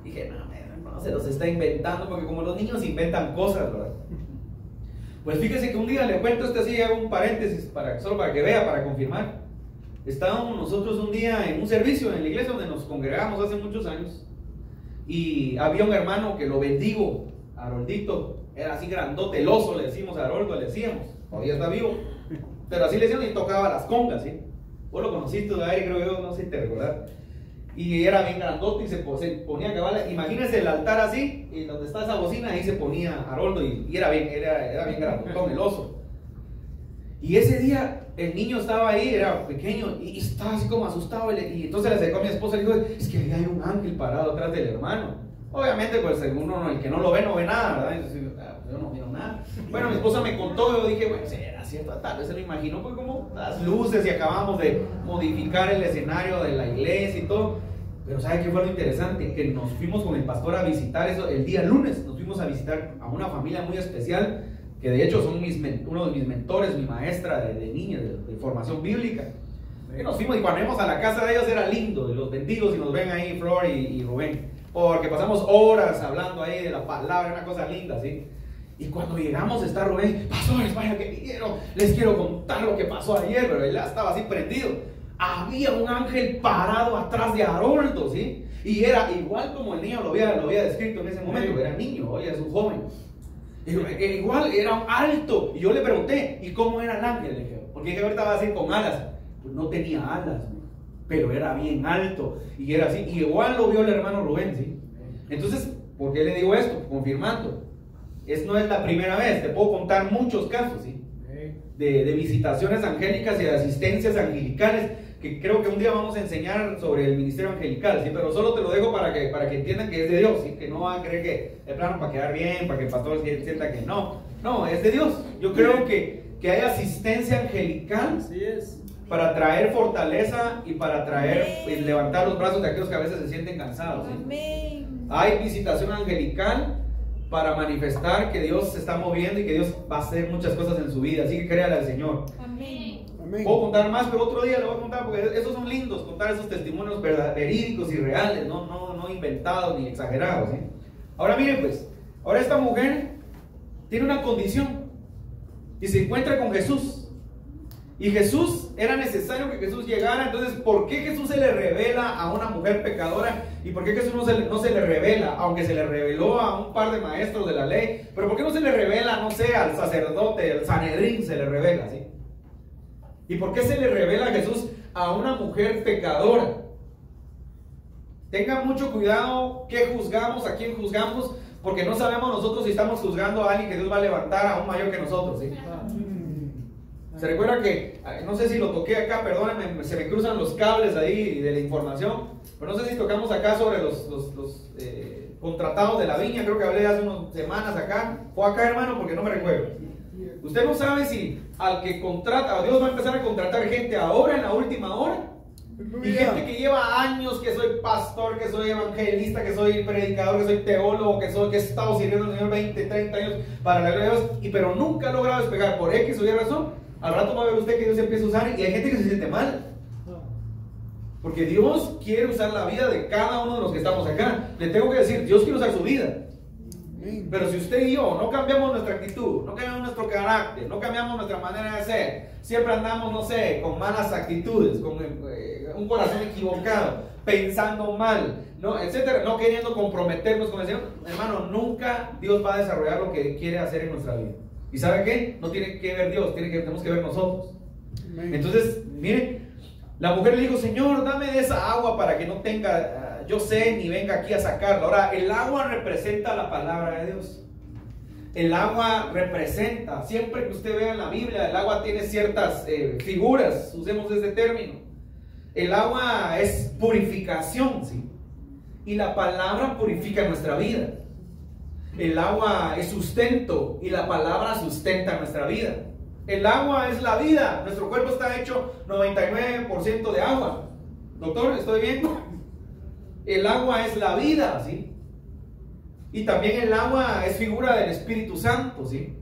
Dije, no, se los está inventando, porque como los niños inventan cosas, ¿verdad? Pues fíjese que un día le cuento, así hago un paréntesis, solo para que vea, para confirmar. Estábamos nosotros un día en un servicio en la iglesia donde nos congregamos hace muchos años, y había un hermano que lo bendigo, Haroldito. Era así grandote, el oso, le decimos a Haroldo, le decíamos, todavía está vivo, pero así le decíamos y tocaba las congas, ¿sí? Vos lo conociste de ahí, creo yo, no sé si te recordás. Y era bien grandote y se ponía a cabal, imagínense el altar así, y donde está esa bocina, ahí se ponía Haroldo y era bien grandotón el oso. Y ese día el niño estaba ahí, era pequeño, y estaba así como asustado, y entonces le acercó a mi esposa y le dijo, es que ahí hay un ángel parado atrás del hermano. Obviamente, pues uno, el que no lo ve, no ve nada, ¿verdad? Entonces, yo no veo nada. Bueno, mi esposa me contó, yo dije, bueno, era cierto, tal vez se lo imaginó, pues como las luces y acabamos de modificar el escenario de la iglesia y todo. Pero ¿sabe qué fue lo interesante? Que nos fuimos con el pastor a visitar eso, el día lunes, nos fuimos a visitar a una familia muy especial, que de hecho son uno de mis mentores, mi maestra de niñas, de formación bíblica. Y nos fuimos y cuando íbamos a la casa de ellos era lindo, y los bendigo si nos ven ahí, Flor y Rubén. Porque pasamos horas hablando ahí de la palabra, una cosa linda, ¿sí? Y cuando llegamos está Rubén, pastores, vaya que vinieron, les quiero contar lo que pasó ayer, pero él estaba así prendido. Había un ángel parado atrás de Haroldo, ¿sí? Y era igual como el niño lo había descrito en ese momento, era niño, hoy es un joven. Igual era alto. Y yo le pregunté, ¿y cómo era el ángel? Le dije, porque dije, ahorita va a ser con alas. Pues no tenía alas, pero era bien alto. Y era así. Y igual lo vio el hermano Rubén, ¿sí? Entonces, ¿por qué le digo esto? Confirmando. No es la primera vez. Te puedo contar muchos casos, ¿sí? De visitaciones angélicas y de asistencias angelicales, que creo que un día vamos a enseñar sobre el ministerio angelical, ¿sí? Pero solo te lo dejo para que entiendan que es de Dios, ¿sí? Que no van a creer que es plano para quedar bien, para que el pastor sienta que no. No, es de Dios. Yo creo que hay asistencia angelical. Así es. Para traer fortaleza y para traer y levantar los brazos de aquellos que a veces se sienten cansados, ¿sí? Amén. Hay visitación angelical para manifestar que Dios se está moviendo y que Dios va a hacer muchas cosas en su vida, así que créale al Señor. Amén. Puedo contar más, pero otro día le voy a contar, porque esos son lindos, contar esos testimonios verídicos y reales, no inventados ni exagerados, ¿sí? Ahora miren pues, ahora esta mujer tiene una condición y se encuentra con Jesús. Y Jesús, era necesario que Jesús llegara. Entonces, ¿por qué Jesús se le revela a una mujer pecadora? ¿Y por qué Jesús no se le revela? Aunque se le reveló a un par de maestros de la ley. ¿Pero por qué no se le revela, no sé, al sacerdote, al Sanedrín se le revela, ¿sí? ¿Y por qué se le revela a Jesús a una mujer pecadora? Tengan mucho cuidado qué juzgamos, a quién juzgamos, porque no sabemos nosotros si estamos juzgando a alguien que Dios va a levantar a un mayor que nosotros, ¿sí? Se recuerda que, no sé si lo toqué acá, perdónenme, se me cruzan los cables ahí de la información, pero no sé si tocamos acá sobre los contratados de la viña, creo que hablé hace unas semanas acá, fue acá hermano porque no me recuerdo. Usted no sabe si al que contrata, Dios va a empezar a contratar gente ahora en la última hora, y gente que lleva años, que soy pastor, que soy evangelista, que soy predicador, que soy teólogo, que he estado sirviendo al Señor 20, 30 años para la gloria de Dios, pero nunca he logrado despegar por X o Y razón. Al rato va a ver usted que Dios empieza a usar y hay gente que se siente mal. Porque Dios quiere usar la vida de cada uno de los que estamos acá. Le tengo que decir, Dios quiere usar su vida. Pero si usted y yo no cambiamos nuestra actitud, no cambiamos nuestro carácter, no cambiamos nuestra manera de ser, siempre andamos, no sé, con malas actitudes, con un corazón equivocado, pensando mal, ¿no? Etcétera, no queriendo comprometernos con el Señor, hermano, nunca Dios va a desarrollar lo que quiere hacer en nuestra vida. ¿Y sabe qué? No tiene que ver Dios, tenemos que ver nosotros. Entonces, miren, la mujer le dijo, Señor, dame de esa agua para que no tenga yo sé ni venga aquí a sacarla. Ahora, el agua representa la palabra de Dios. El agua representa, siempre que usted vea en la Biblia, el agua tiene ciertas figuras, usemos este término. El agua es purificación, ¿sí? Y la palabra purifica nuestra vida. El agua es sustento y la palabra sustenta nuestra vida. El agua es la vida. Nuestro cuerpo está hecho 99% de agua. Doctor, ¿estoy bien? El agua es la vida, ¿sí? Y también el agua es figura del Espíritu Santo, ¿sí?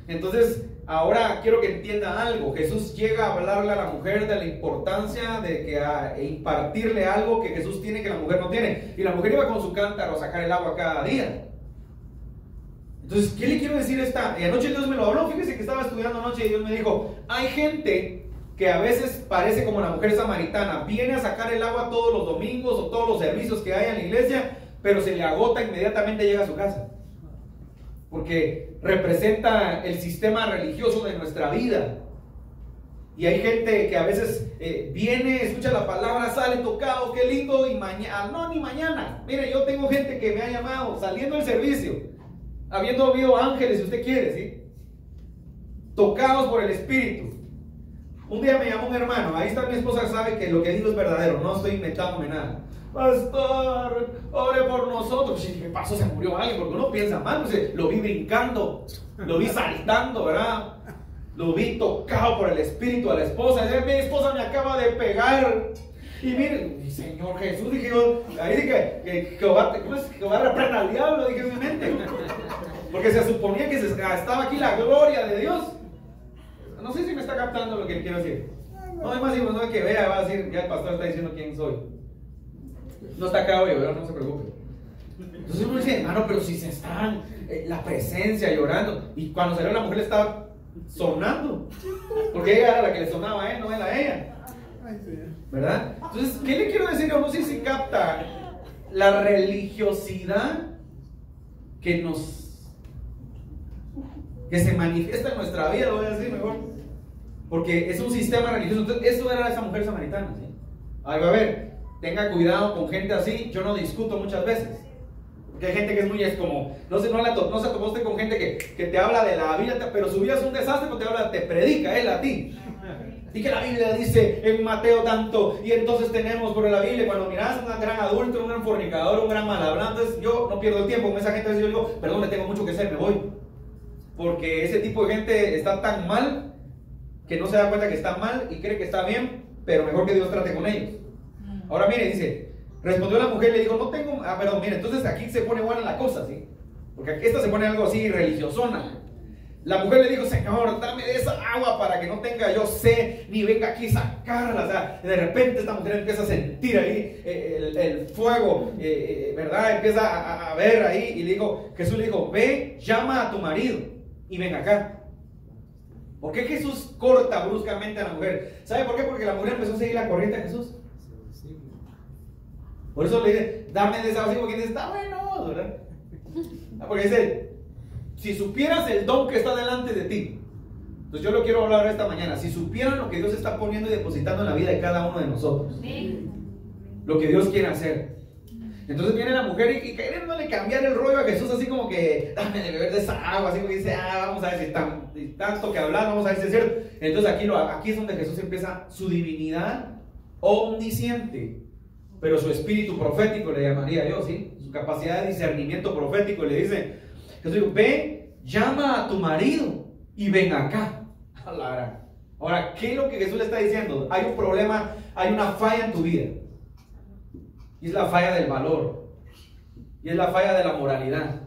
Entonces, ahora quiero que entiendan algo. Jesús llega a hablarle a la mujer de la importancia de que impartirle algo que Jesús tiene que la mujer no tiene. Y la mujer iba con su cántaro a sacar el agua cada día. Entonces, ¿qué le quiero decir esta? Y anoche Dios me lo habló, fíjese que estaba estudiando anoche y Dios me dijo, hay gente que a veces parece como la mujer samaritana, viene a sacar el agua todos los domingos o todos los servicios que hay en la iglesia, pero se le agota inmediatamente llega a su casa. Porque representa el sistema religioso de nuestra vida. Y hay gente que a veces viene, escucha la palabra, sale tocado, qué lindo, y mañana, no, ni mañana. Mire, yo tengo gente que me ha llamado saliendo del servicio, habiendo habido ángeles, si usted quiere, ¿sí? Tocados por el Espíritu. Un día me llamó un hermano, ahí está mi esposa, sabe que lo que digo es verdadero, no estoy inventándome nada. Pastor, ore por nosotros. ¿Qué pasó? Se murió alguien, porque uno piensa mal, pues, lo vi brincando, lo vi saltando, ¿verdad? Lo vi tocado por el Espíritu a la esposa. Mi esposa me acaba de pegar. Y miren, Señor Jesús, dije yo, ahí dije que Jehová reprenda al diablo, dije en mi mente. Porque se suponía que estaba aquí la gloria de Dios. No sé si me está captando lo que quiero decir. No, además, si no que vea, va a decir, ya el pastor está diciendo quién soy. No está acá hoy, ¿verdad? No se preocupe. Entonces uno dice, hermano, pero si se están, la presencia llorando. Y cuando salió la mujer le estaba sonando. Porque ella era la que le sonaba a él, no era a ella. ¿Verdad? Entonces, ¿qué le quiero decir? Yo no sé si capta la religiosidad que nos que se manifiesta en nuestra vida, lo voy a decir mejor, porque es un sistema religioso. Entonces, eso era esa mujer samaritana, ¿sí? Ahí va a ver, tenga cuidado con gente así. Yo no discuto muchas veces, porque hay gente que es muy, es como, no se topó usted con gente que te habla de la Biblia, pero su vida es un desastre, porque te predica él a ti. Y que la Biblia dice en Mateo tanto, y entonces tenemos por la Biblia, cuando miras a un gran adulto, un gran fornicador, un gran malhablante, entonces yo no pierdo el tiempo con esa gente. Yo digo, perdón, me tengo mucho que hacer, me voy, porque ese tipo de gente está tan mal que no se da cuenta que está mal y cree que está bien, pero mejor que Dios trate con ellos. Ahora mire, dice, respondió la mujer y le dijo, no tengo, perdón, mire, entonces aquí se pone buena la cosa, ¿sí? Porque aquí esta se pone algo así religiosona. La mujer le dijo, Señor, dame de esa agua para que no tenga yo sed, ni venga aquí a sacarla. O sea, de repente esta mujer empieza a sentir ahí el fuego, ¿verdad? Empieza a ver ahí, y Jesús le dijo, ve, llama a tu marido y ven acá. ¿Por qué Jesús corta bruscamente a la mujer? ¿Sabe por qué? Porque la mujer empezó a seguir la corriente de Jesús. Por eso le dice, dame de esa agua, porque dice, está bueno, ¿verdad? Porque dice, si supieras el don que está delante de ti. Entonces yo lo quiero hablar esta mañana. Si supieran lo que Dios está poniendo y depositando en la vida de cada uno de nosotros, lo que Dios quiere hacer. Entonces viene la mujer y queriéndole cambiar el rollo a Jesús, así como que dame de beber de esa agua, así como que dice, vamos a ver si tanto que hablar, vamos a ver si es cierto. Entonces aquí es donde Jesús empieza su divinidad omnisciente, pero su espíritu profético, le llamaría yo, ¿sí? Su capacidad de discernimiento profético. Le dice Jesús, dijo, ven, llama a tu marido y ven acá. Ahora, ¿qué es lo que Jesús le está diciendo? Hay un problema, hay una falla en tu vida. Y es la falla del valor. Y es la falla de la moralidad.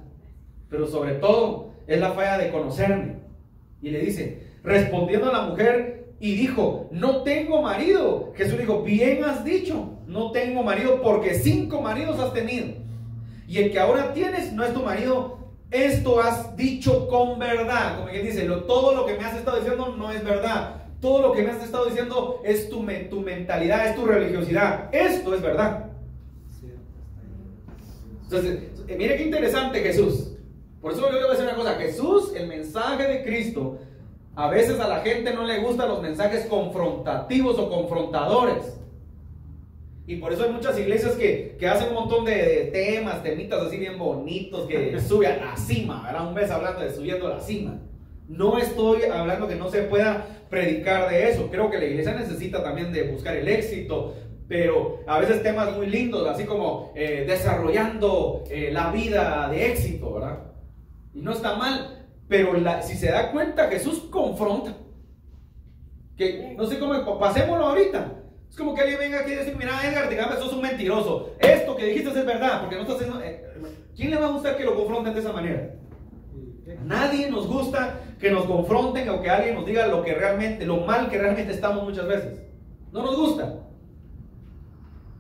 Pero sobre todo, es la falla de conocerme. Y le dice, respondiendo a la mujer, y dijo, no tengo marido. Jesús dijo, bien has dicho, no tengo marido, porque 5 maridos has tenido. Y el que ahora tienes no es tu marido. Esto has dicho con verdad. Como quien dice, todo lo que me has estado diciendo no es verdad. Todo lo que me has estado diciendo es tu mentalidad, es tu religiosidad. Esto es verdad. Entonces, mire qué interesante Jesús. Por eso yo le voy a decir una cosa. Jesús, el mensaje de Cristo, a veces a la gente no le gustan los mensajes confrontativos o confrontadores. Y por eso hay muchas iglesias que hacen un montón de temitas así bien bonitos, que sube a la cima, ¿verdad? Un mes hablando de subiendo a la cima. No estoy hablando que no se pueda predicar de eso. Creo que la iglesia necesita también de buscar el éxito, pero a veces temas muy lindos, así como desarrollando la vida de éxito, ¿verdad? Y no está mal, pero si se da cuenta, Jesús confronta. Que no sé cómo, pasémoslo ahorita. Es como que alguien venga aquí y dice, mira Edgar, dígame, sos un mentiroso. Esto que dijiste es verdad, porque no estás haciendo... ¿Quién le va a gustar que lo confronten de esa manera? Nadie nos gusta que nos confronten o que alguien nos diga lo mal que realmente estamos muchas veces. No nos gusta.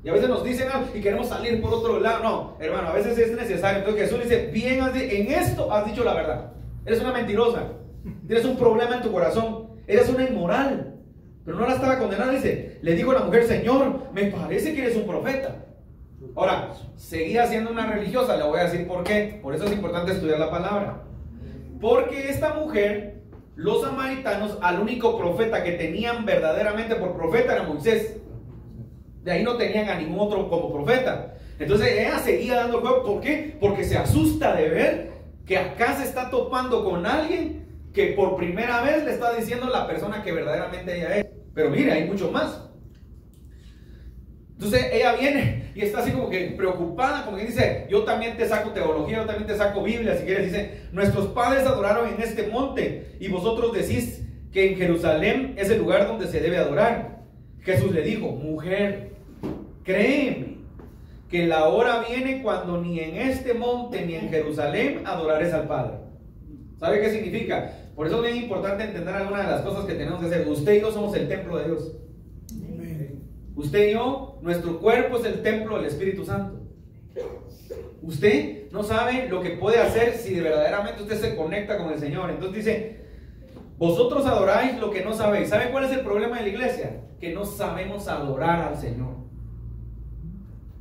Y a veces nos dicen algo y queremos salir por otro lado. No, hermano, a veces es necesario. Entonces Jesús dice, bien, en esto has dicho la verdad. Eres una mentirosa. Tienes un problema en tu corazón. Eres una inmoral. Pero no la estaba condenando, dice, le dijo a la mujer, Señor, me parece que eres un profeta. Ahora, seguía siendo una religiosa, le voy a decir por qué. Por eso es importante estudiar la palabra. Porque esta mujer, los samaritanos, al único profeta que tenían verdaderamente por profeta era Moisés. De ahí no tenían a ningún otro como profeta. Entonces ella seguía dando el juego. ¿Por qué? Porque se asusta de ver que acá se está topando con alguien que por primera vez le está diciendo la persona que verdaderamente ella es. Pero mire, hay mucho más. Entonces ella viene y está así como que preocupada, como que dice, yo también te saco teología, yo también te saco Biblia, si quieres. Dice, nuestros padres adoraron en este monte y vosotros decís que en Jerusalén es el lugar donde se debe adorar. Jesús le dijo, mujer, créeme que la hora viene cuando ni en este monte ni en Jerusalén adoraréis al Padre. ¿Sabe qué significa? Por eso es bien importante entender algunas de las cosas que tenemos que hacer. Usted y yo somos el templo de Dios. Usted y yo, nuestro cuerpo es el templo del Espíritu Santo. Usted no sabe lo que puede hacer si verdaderamente usted se conecta con el Señor. Entonces dice, vosotros adoráis lo que no sabéis. ¿Saben cuál es el problema de la iglesia? Que no sabemos adorar al Señor.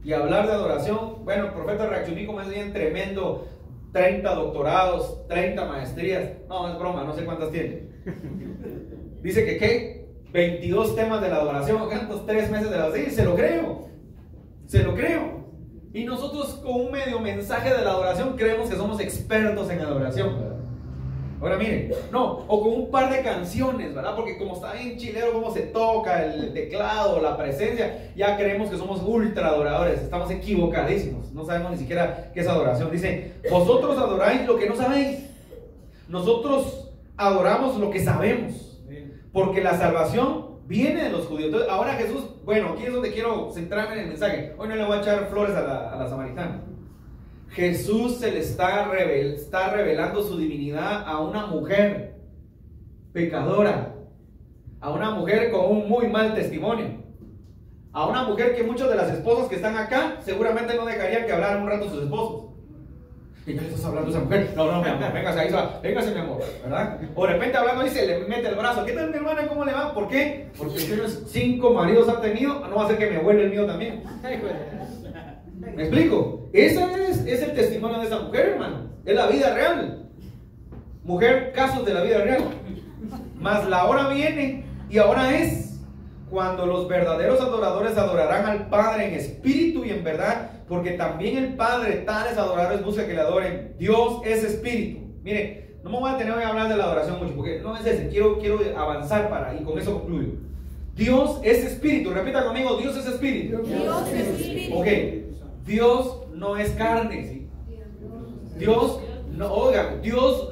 Y hablar de adoración, bueno, el profeta reaccionó como es bien tremendo. 30 doctorados, 30 maestrías. No, es broma, no sé cuántas tiene. Dice que ¿qué? 22 temas de la adoración, ¿cuántos? 3 meses de la adoración. Se lo creo. Se lo creo. Y nosotros con un medio mensaje de la adoración creemos que somos expertos en adoración, ¿verdad? Ahora miren, no, o con un par de canciones, ¿verdad? Porque como está bien chilero cómo se toca el teclado, la presencia, ya creemos que somos ultra adoradores. Estamos equivocadísimos, no sabemos ni siquiera qué es adoración. Dice, vosotros adoráis lo que no sabéis. Nosotros adoramos lo que sabemos, porque la salvación viene de los judíos. Entonces, ahora Jesús, bueno, aquí es donde quiero centrarme en el mensaje. Hoy no le voy a echar flores a la samaritana. Jesús se le está revelando su divinidad a una mujer pecadora, a una mujer con un muy mal testimonio, a una mujer que muchas de las esposas que están acá seguramente no dejarían que hablaran un rato sus esposos. ¿Y qué le estás hablando a esa mujer? No, mi amor, véngase ahí, véngase mi amor, ¿verdad? O de repente hablando ahí se le mete el brazo. ¿Qué tal mi hermana? ¿Cómo le va? ¿Por qué? Porque si unos 5 maridos ha tenido, no va a ser que me vuelva el mío también. ¿Me explico? Ese es el testimonio de esa mujer, hermano. Es la vida real. Mujer, casos de la vida real. Mas la hora viene y ahora es cuando los verdaderos adoradores adorarán al Padre en espíritu y en verdad, porque también el Padre tales adoradores busca que le adoren. Dios es espíritu. Mire, no me voy a tener que hablar de la adoración mucho, porque no es ese. Quiero avanzar y con eso concluyo. Dios es espíritu. Repita conmigo, Dios es espíritu. Dios es espíritu. Ok. Dios no es carne, ¿sí? Dios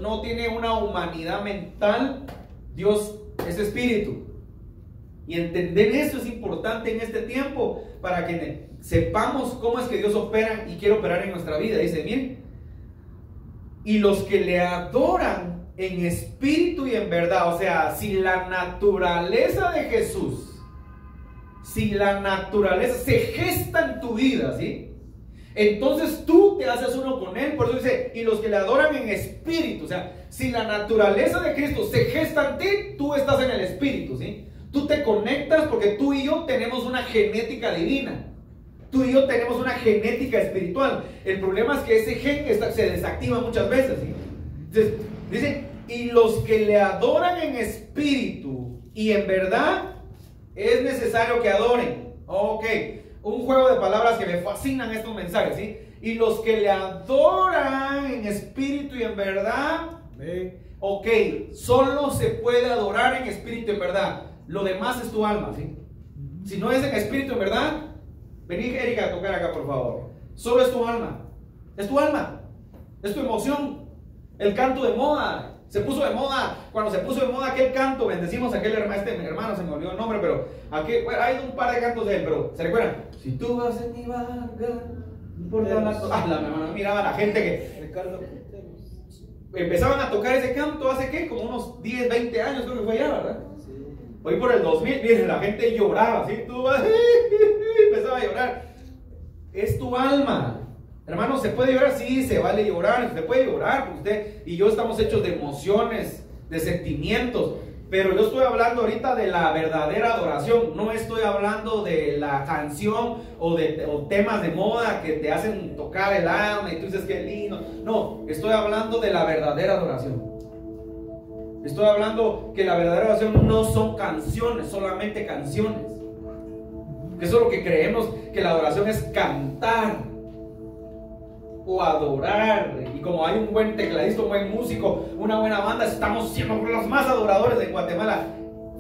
no tiene una humanidad mental. Dios es espíritu. Y entender eso es importante en este tiempo para que sepamos cómo es que Dios opera y quiere operar en nuestra vida. Dice, miren, y los que le adoran en espíritu y en verdad, o sea, si la naturaleza de Jesús, si la naturaleza se gesta en tu vida, ¿sí? Entonces tú te haces uno con Él. Por eso dice, y los que le adoran en espíritu. O sea, si la naturaleza de Cristo se gesta en ti, tú estás en el espíritu, ¿sí? Tú te conectas porque tú y yo tenemos una genética divina. Tú y yo tenemos una genética espiritual. El problema es que ese gen se desactiva muchas veces, ¿sí? Entonces, dice, y los que le adoran en espíritu y en verdad, es necesario que adoren. Ok. Un juego de palabras que me fascinan estos mensajes, ¿sí? Y los que le adoran en espíritu y en verdad, ok, solo se puede adorar en espíritu y en verdad. Lo demás es tu alma, ¿sí? Si no es en espíritu y en verdad, vení Erika a tocar acá, por favor. Solo es tu alma. Es tu alma. Es tu emoción. El canto de moda. Se puso de moda, cuando se puso de moda aquel canto, bendecimos a aquel hermano, se me olvidó el nombre, pero aquí, bueno, hay un par de cantos de él, pero ¿se recuerdan? Si tú vas en mi barca, no importa la hermana, miraba a la gente que empezaban a tocar ese canto hace ¿qué? Como unos 10, 20 años creo que fue allá, ¿verdad? Hoy por el 2000, miren, la gente lloraba, ¿sí? Tú vas, empezaba a llorar. Es tu alma. Hermano, ¿se puede llorar? Sí, se vale llorar, se puede llorar. Usted y yo estamos hechos de emociones, de sentimientos. Pero yo estoy hablando ahorita de la verdadera adoración. No estoy hablando de la canción o temas de moda que te hacen tocar el alma y tú dices que lindo. No, estoy hablando de la verdadera adoración. Estoy hablando que la verdadera adoración no son canciones, solamente canciones. Que eso es lo que creemos, que la adoración es cantar o adorar. Y como hay un buen tecladista, un buen músico, una buena banda, estamos siendo los más adoradores de Guatemala.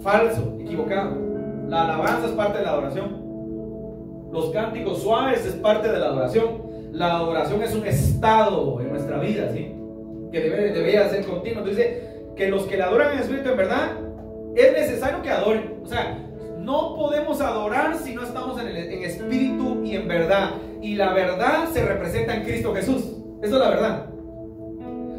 Falso, equivocado. La alabanza es parte de la adoración. Los cánticos suaves es parte de la adoración. La adoración es un estado en nuestra vida, ¿sí? Que debería ser continuo. Entonces dice que los que le adoran en espíritu en verdad, es necesario que adoren. O sea, no podemos adorar si no estamos en espíritu y en verdad. Y la verdad se representa en Cristo Jesús. Eso es la verdad.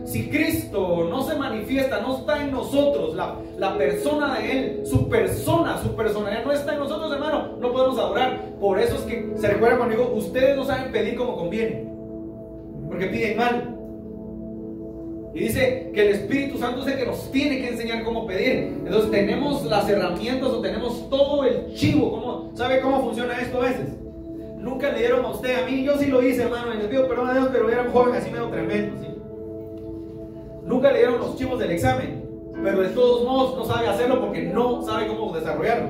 Si Cristo no se manifiesta, no está en nosotros, la persona de Él, su personalidad no está en nosotros, hermano, no podemos adorar. Por eso es que, se recuerda conmigo, ustedes no saben pedir como conviene, porque piden mal. Y dice que el Espíritu Santo es el que nos tiene que enseñar cómo pedir. Entonces tenemos las herramientas o tenemos todo el chivo. ¿Sabe cómo funciona esto a veces? Nunca le dieron a usted, a mí, yo sí lo hice, hermano, y les pido perdón a Dios, pero era un joven así medio tremendo, ¿sí? nunca le dieron los chivos del examen, pero de todos modos no sabe hacerlo porque no sabe cómo desarrollarlo.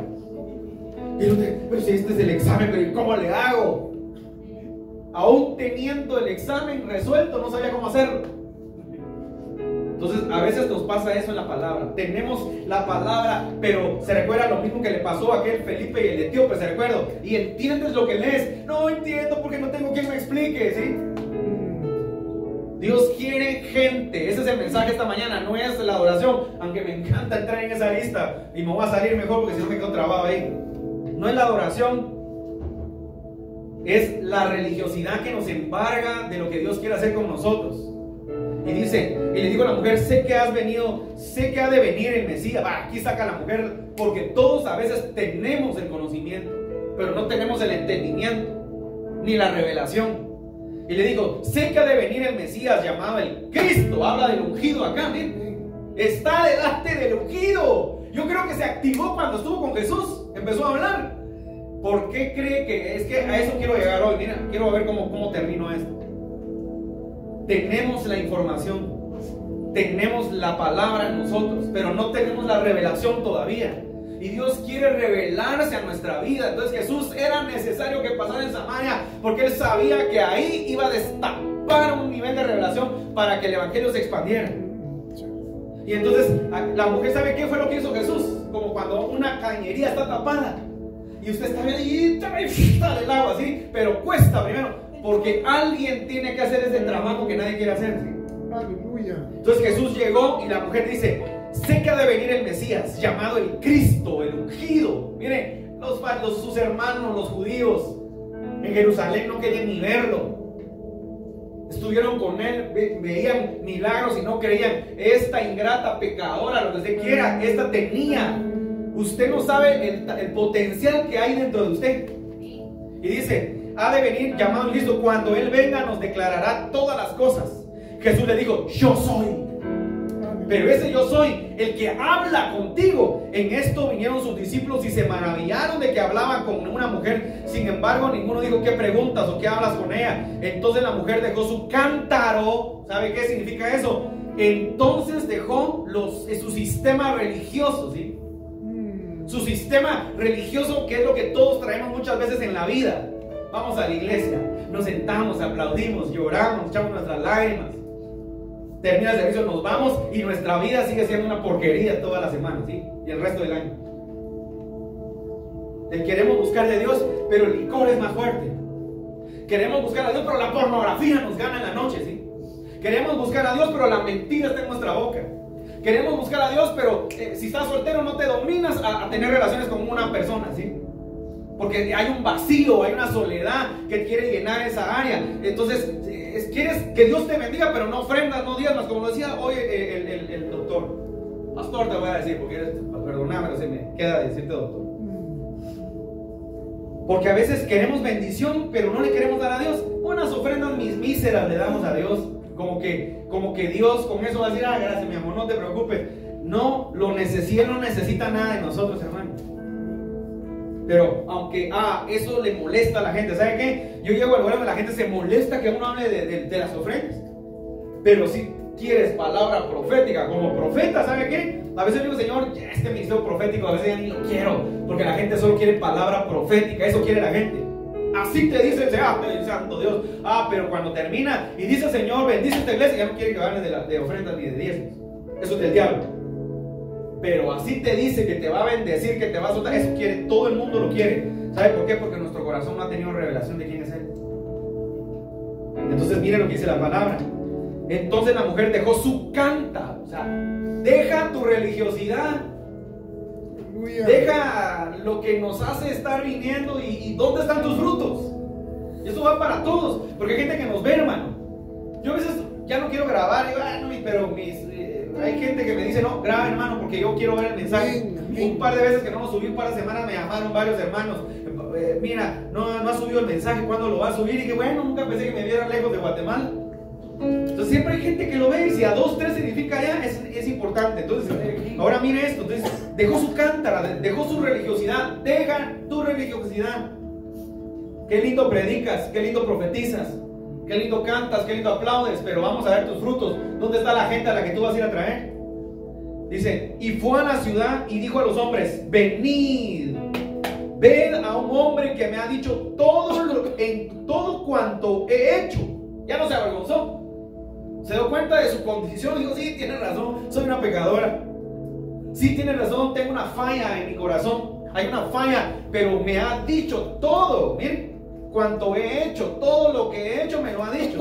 Y usted, pero si este es el examen, pero ¿cómo le hago? Aún teniendo el examen resuelto, no sabía cómo hacerlo. Entonces a veces nos pasa eso en la palabra. Tenemos la palabra, pero se recuerda lo mismo que le pasó a aquel Felipe y el etíope, se recuerda. Y entiendes lo que lees. No entiendo porque no tengo quien me explique, ¿sí? Dios quiere gente. Ese es el mensaje esta mañana. No es la adoración, aunque me encanta entrar en esa lista y me voy a salir mejor porque si no me quedo trabado ahí. No es la adoración, es la religiosidad que nos embarga de lo que Dios quiere hacer con nosotros. Y dice, y le digo a la mujer, sé que has venido, sé que ha de venir el Mesías. Aquí saca la mujer, porque todos a veces tenemos el conocimiento, pero no tenemos el entendimiento, ni la revelación. Y le digo, sé que ha de venir el Mesías llamado el Cristo. Habla del ungido acá, ¿sí? Está delante del ungido. Yo creo que se activó cuando estuvo con Jesús, empezó a hablar. ¿Por qué cree que? Es que a eso quiero llegar hoy. Mira, quiero ver cómo termino esto. Tenemos la información, tenemos la palabra en nosotros, pero no tenemos la revelación todavía. Y Dios quiere revelarse a nuestra vida. Entonces Jesús era necesario que pasara en Samaria, porque Él sabía que ahí iba a destapar un nivel de revelación para que el evangelio se expandiera. Y entonces la mujer, ¿sabe qué fue lo que hizo Jesús? Como cuando una cañería está tapada y usted está viendo y sale el agua así, pero cuesta primero. Porque alguien tiene que hacer ese trabajo que nadie quiere hacer, ¿sí? Aleluya. Entonces Jesús llegó y la mujer dice, sé que ha de venir el Mesías, llamado el Cristo, el ungido. Miren, sus hermanos, los judíos en Jerusalén no querían ni verlo. Estuvieron con él, veían milagros y no creían. Esta ingrata pecadora, lo que usted quiera, esta tenía. Usted no sabe el potencial que hay dentro de usted. Y dice, ha de venir llamado Cristo, cuando Él venga nos declarará todas las cosas. Jesús le dijo, yo soy. Pero ese yo soy, el que habla contigo. En esto vinieron sus discípulos y se maravillaron de que hablaban con una mujer. Sin embargo, ninguno dijo, ¿qué preguntas o qué hablas con ella? Entonces la mujer dejó su cántaro. ¿Sabe qué significa eso? Entonces dejó su sistema religioso, ¿sí? Su sistema religioso, que es lo que todos traemos muchas veces en la vida. Vamos a la iglesia, nos sentamos, aplaudimos, lloramos, echamos nuestras lágrimas. Termina el servicio, nos vamos y nuestra vida sigue siendo una porquería toda la semana, ¿sí? Y el resto del año. Queremos buscar de Dios, pero el licor es más fuerte. Queremos buscar a Dios, pero la pornografía nos gana en la noche, ¿sí? Queremos buscar a Dios, pero la mentira está en nuestra boca. Queremos buscar a Dios, pero si estás soltero no te dominas a tener relaciones con una persona, ¿sí? Porque hay un vacío, hay una soledad que quiere llenar esa área. Entonces, quieres que Dios te bendiga, pero no ofrendas, no diezmas, como lo decía hoy el doctor. Pastor te voy a decir, porque perdóname, no se me queda decirte doctor. Porque a veces queremos bendición, pero no le queremos dar a Dios. Unas ofrendas míseras le damos a Dios. Como que Dios con eso va a decir, gracias mi amor, no te preocupes. No lo necesita, no necesita nada de nosotros, hermano. Pero aunque eso le molesta a la gente, ¿sabe qué? Yo llego al lugar donde la gente se molesta que uno hable de las ofrendas. Pero si quieres palabra profética, como profeta, ¿sabe qué? A veces digo, Señor, este ministerio profético a veces ya ni lo quiero, porque la gente solo quiere palabra profética, eso quiere la gente. Así te dice, santo Dios. Pero cuando termina y dice, Señor, bendice esta iglesia, ya no quiere que hables de ofrendas ni de diezmos. Eso es del diablo. Pero así te dice que te va a bendecir, que te va a soltar. Eso quiere, todo el mundo lo quiere. ¿Sabe por qué? Porque nuestro corazón no ha tenido revelación de quién es Él. Entonces miren lo que dice la palabra. Entonces la mujer dejó su cántaro. O sea, deja tu religiosidad. Deja lo que nos hace estar viniendo y ¿dónde están tus frutos? Y eso va para todos. Porque hay gente que nos ve, hermano. Yo a veces ya no quiero grabar, pero hay gente que me dice, no, graba, hermano, porque yo quiero ver el mensaje. Un par de veces que no lo subí, un par de semanas me llamaron varios hermanos. Mira, no ha subido el mensaje, ¿cuándo lo va a subir? Y que bueno, nunca pensé que me viera lejos de Guatemala. Entonces siempre hay gente que lo ve y si a 2, 3 significa ya, es importante. Entonces, ahora mire esto. Entonces, dejó su cántara, dejó su religiosidad. Deja tu religiosidad. Qué lindo predicas, qué lindo profetizas. qué lindo cantas, qué lindo aplaudes, pero vamos a ver tus frutos. ¿Dónde está la gente a la que tú vas a ir a traer? Dice, y fue a la ciudad y dijo a los hombres, venid, ved a un hombre que me ha dicho en todo cuanto he hecho. Ya no se avergonzó. Se dio cuenta de su condición y dijo, sí, tienes razón, soy una pecadora. Sí, tienes razón, tengo una falla en mi corazón. Hay una falla, pero me ha dicho todo. Miren, cuanto he hecho, todo lo que he hecho me lo ha dicho.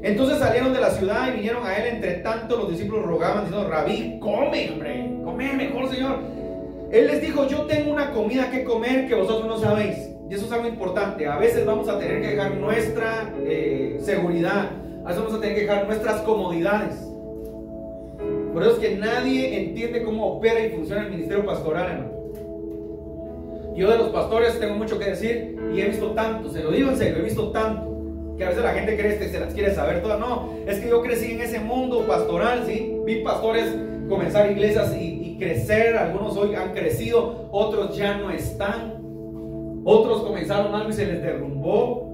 Entonces salieron de la ciudad y vinieron a él. Entre tanto los discípulos rogaban diciendo, Rabí, come, hombre, come mejor, Señor. Él les dijo, yo tengo una comida que comer que vosotros no sabéis. Y eso es algo importante. A veces vamos a tener que dejar nuestra seguridad. A veces vamos a tener que dejar nuestras comodidades. Por eso es que nadie entiende cómo opera y funciona el ministerio pastoral, hermano. Yo de los pastores tengo mucho que decir y he visto tanto, se lo digo en serio, he visto tanto, que a veces la gente cree que se las quiere saber todas. No, es que yo crecí en ese mundo pastoral, ¿sí? Vi pastores comenzar iglesias y crecer, algunos hoy han crecido, otros ya no están, otros comenzaron algo y se les derrumbó,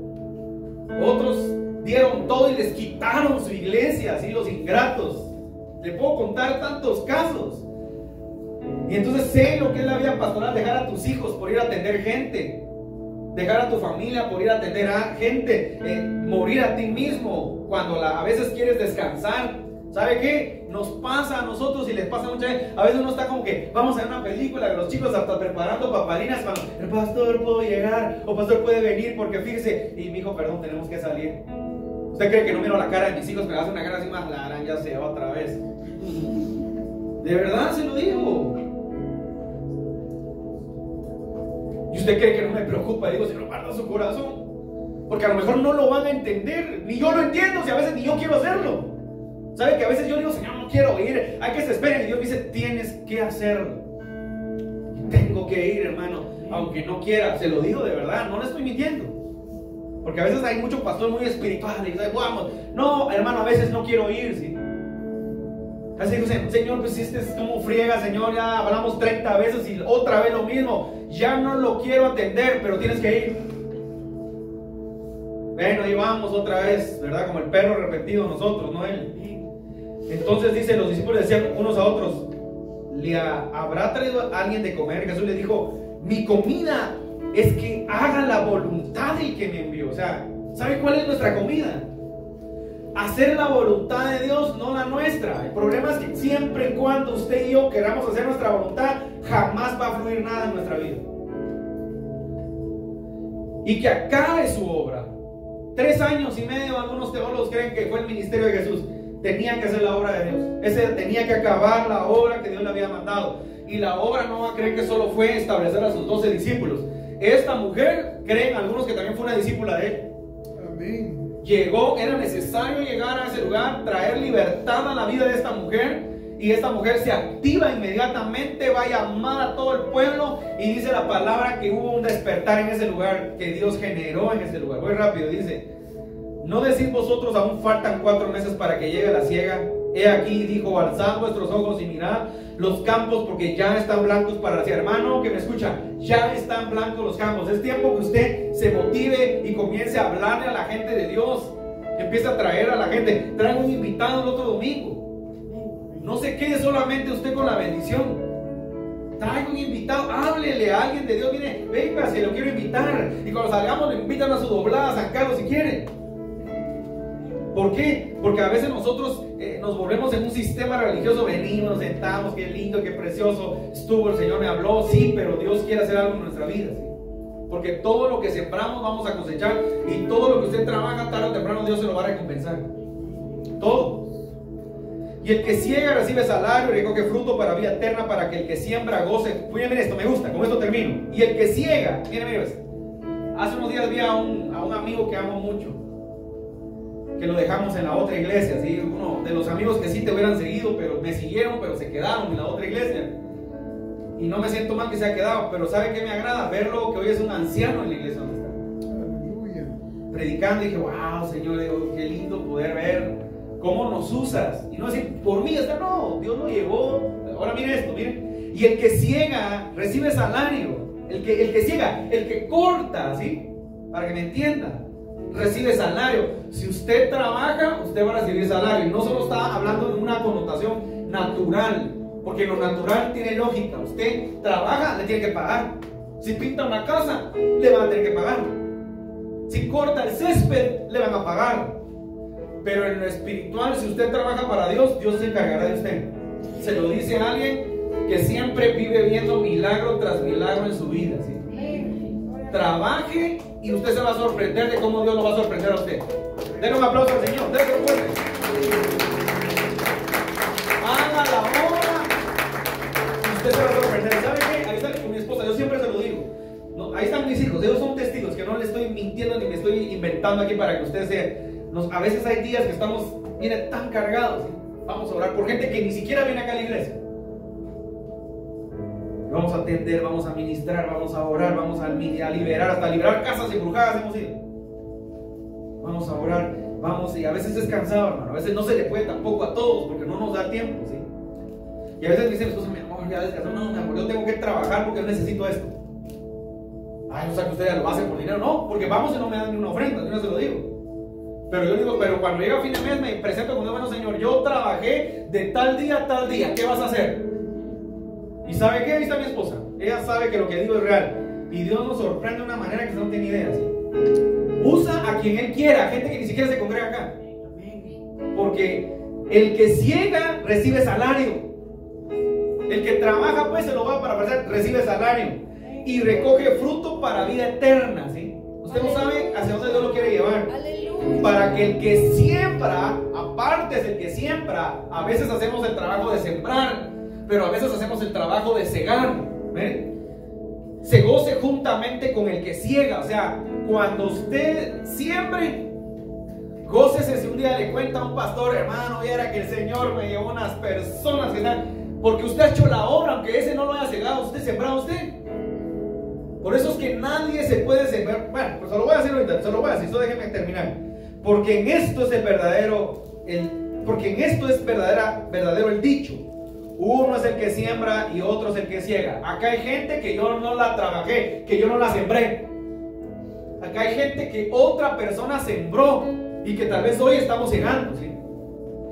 otros dieron todo y les quitaron su iglesia, ¿sí? Los ingratos. Le puedo contar tantos casos. Y entonces sé lo que es la vida pastoral, dejar a tus hijos por ir a atender gente, dejar a tu familia por ir a atender a gente, morir a ti mismo cuando a veces quieres descansar. ¿Sabe qué? Nos pasa a nosotros y les pasa a mucha gente. A veces uno está como que vamos a ver una película, que los chicos hasta preparando papalinas cuando el pastor puede llegar o pastor puede venir porque fíjese, y mi hijo, perdón, tenemos que salir. ¿Usted cree que no miro la cara de mis hijos? Me hace una cara así más, la araña se va otra vez. De verdad se lo digo. ¿Y usted cree que no me preocupa? Digo, se lo guarda su corazón. Porque a lo mejor no lo van a entender. Ni yo lo entiendo, si a veces ni yo quiero hacerlo. ¿Sabe que a veces yo digo, Señor, no quiero ir, hay que se esperen? Y Dios me dice, tienes que hacerlo. Tengo que ir, hermano, aunque no quiera. Se lo digo de verdad, no le estoy mintiendo. Porque a veces hay mucho pastor muy espiritual y dice, vamos, no, hermano, a veces no quiero ir, ¿sí? A veces digo, Señor, pues si este es como friega, Señor, ya hablamos 30 veces y otra vez lo mismo, ya no lo quiero atender, pero tienes que ir. Bueno, ahí vamos otra vez, ¿verdad? Como el perro repetido nosotros, no él. Entonces dice, los discípulos decían unos a otros, ¿le habrá traído alguien de comer? Jesús le dijo, mi comida es que haga la voluntad del que me envió. O sea, ¿sabe cuál es nuestra comida? Hacer la voluntad de Dios, no la nuestra. El problema es que siempre y cuando usted y yo queramos hacer nuestra voluntad, jamás va a fluir nada en nuestra vida. Y que acabe su obra. 3 años y medio, algunos teólogos creen que fue el ministerio de Jesús. Tenía que hacer la obra de Dios. Ese tenía que acabar la obra que Dios le había mandado. Y la obra no va a creer que solo fue establecer a sus 12 discípulos. Esta mujer, creen algunos que también fue una discípula de él. Amén. Llegó, era necesario llegar a ese lugar, traer libertad a la vida de esta mujer. Y esta mujer se activa inmediatamente, va a llamar a todo el pueblo. Y dice la palabra que hubo un despertar en ese lugar, que Dios generó en ese lugar. Voy rápido, dice: ¿no decís vosotros aún faltan 4 meses para que llegue la siega? He aquí, dijo, alzad vuestros ojos y mirad los campos, porque ya están blancos para la siega. Hermano que me escucha, ya están blancos los campos. Es tiempo que usted se motive y comience a hablarle a la gente de Dios. Empieza a traer a la gente. Trae un invitado el otro domingo. No se quede solamente usted con la bendición. Traiga un invitado, háblele a alguien de Dios. Mire, venga, se lo quiero invitar. Y cuando salgamos, lo invitan a su doblada a San Carlos si quieren. ¿Por qué? Porque a veces nosotros nos volvemos en un sistema religioso. Venimos, nos sentamos, qué lindo, qué precioso estuvo, el Señor me habló, sí, pero Dios quiere hacer algo en nuestra vida, ¿sí? Porque todo lo que sembramos vamos a cosechar, y todo lo que usted trabaja tarde o temprano Dios se lo va a recompensar. Todo. Y el que ciega recibe salario y recoge fruto para vida eterna, para que el que siembra goce. Miren esto, me gusta, con esto termino. Y el que ciega, miren, hace unos días vi a un amigo que amo mucho, que lo dejamos en la otra iglesia, ¿sí? Uno de los amigos que sí te hubieran seguido, pero me siguieron, pero se quedaron en la otra iglesia. Y no me siento mal que se haya quedado, pero ¿sabe qué me agrada? Verlo, que hoy es un anciano en la iglesia donde está. Aleluya. Predicando, y dije, wow, Señor, qué lindo poder ver cómo nos usas. Y no decir, por mí está, no, Dios lo llevó. Ahora miren esto, miren. Y el que ciega recibe salario. El que ciega, el que corta, ¿sí? Para que me entiendan. recibe salario. Si usted trabaja, usted va a recibir salario. Y no solo está hablando de una connotación natural, porque lo natural tiene lógica. Usted trabaja, le tiene que pagar. Si pinta una casa, le van a tener que pagar. Si corta el césped, le van a pagar. Pero en lo espiritual, si usted trabaja para Dios, Dios se encargará de usted. Se lo dice a alguien que siempre vive viendo milagro tras milagro en su vida, ¿sí? Trabaje y usted se va a sorprender de cómo Dios lo va a sorprender a usted. Denle un aplauso al Señor. Denle un fuerte. Haga la obra y usted se va a sorprender. ¿Sabe qué? Ahí está con mi esposa. Yo siempre se lo digo. No, ahí están mis hijos. Ellos son testigos, que no les estoy mintiendo ni me estoy inventando aquí para que ustedes sean. A veces hay días que estamos, miren, tan cargados, ¿sí? Vamos a orar por gente que ni siquiera viene acá a la iglesia. Vamos a atender, vamos a ministrar, vamos a orar, vamos a liberar, hasta liberar casas embrujadas hemos ido. Vamos a orar, vamos, y a veces es cansado, hermano. A veces no se le puede tampoco a todos porque no nos da tiempo, ¿sí? Y a veces me dice mi esposa, mi amor, ya descansó. No, mi amor, yo tengo que trabajar porque yo necesito esto. Ay, o sea que usted ya lo hace por dinero. No, porque vamos y no me dan ni una ofrenda, yo no se lo digo. Pero yo digo, pero cuando llega a fin de mes me presento con Dios, bueno, Señor, yo trabajé de tal día a tal día, ¿qué vas a hacer? ¿Y sabe qué? Ahí está mi esposa. Ella sabe que lo que digo es real. Y Dios nos sorprende de una manera que no tiene idea, ¿sí? Usa a quien Él quiera, gente que ni siquiera se congrega acá. Porque el que ciega recibe salario. El que trabaja, pues se lo va para pasar, recibe salario. Y recoge fruto para vida eterna, ¿sí? Usted no sabe hacia dónde Dios lo quiere llevar. Para que el que siembra, aparte es el que siembra, a veces hacemos el trabajo de sembrar, pero a veces hacemos el trabajo de cegar. ¿Ven? Se goce juntamente con el que ciega. O sea, cuando usted siembre, gócese si un día le cuenta a un pastor, hermano, viera que el Señor me llevó unas personas que están, porque usted ha hecho la obra, aunque ese no lo haya cegado, usted sembrado usted. Por eso es que nadie se puede sembrar. Bueno, pues se lo voy a decir ahorita, se lo voy a decir, solo déjenme terminar. Porque en esto es verdadero el dicho. Uno es el que siembra y otro es el que ciega. Acá hay gente que yo no la trabajé, que yo no la sembré. Acá hay gente que otra persona sembró y que tal vez hoy estamos cegando, ¿sí?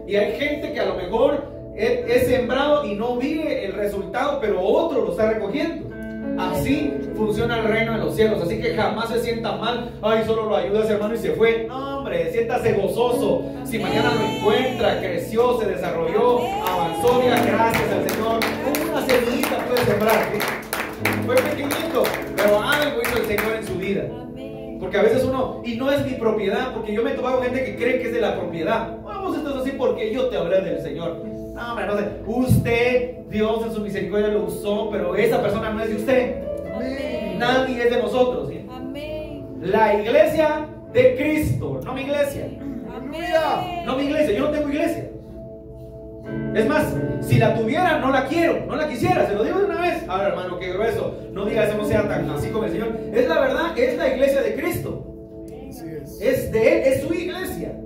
Y hay gente que a lo mejor es sembrado y no vive el resultado, pero otro lo está recogiendo. Así funciona el reino de los cielos. Así que jamás se sienta mal. Ay, solo lo ayuda a ese hermano y se fue. No, hombre, siéntase gozoso. Si mañana lo encuentra, creció, se desarrolló, avanzó, diga gracias al Señor. Una semillita puede sembrar, ¿sí? Fue pequeñito, pero algo hizo el Señor en su vida. Porque a veces uno, y no es mi propiedad, porque yo me he topado con gente que cree que es de la propiedad. Vamos, esto es así porque yo te hablé del Señor. No, hombre, no sé. Usted, Dios en su misericordia lo usó, pero esa persona no es de usted. Amén. Nadie es de nosotros, ¿sí? Amén. La iglesia de Cristo, no mi iglesia. Amén. No mi iglesia, yo no tengo iglesia. Es más, si la tuviera, no la quiero, no la quisiera, se lo digo de una vez. A ver, hermano, qué grueso. No diga eso, no sea tan así como el Señor. Es la verdad, es la iglesia de Cristo. Es de Él, es su iglesia.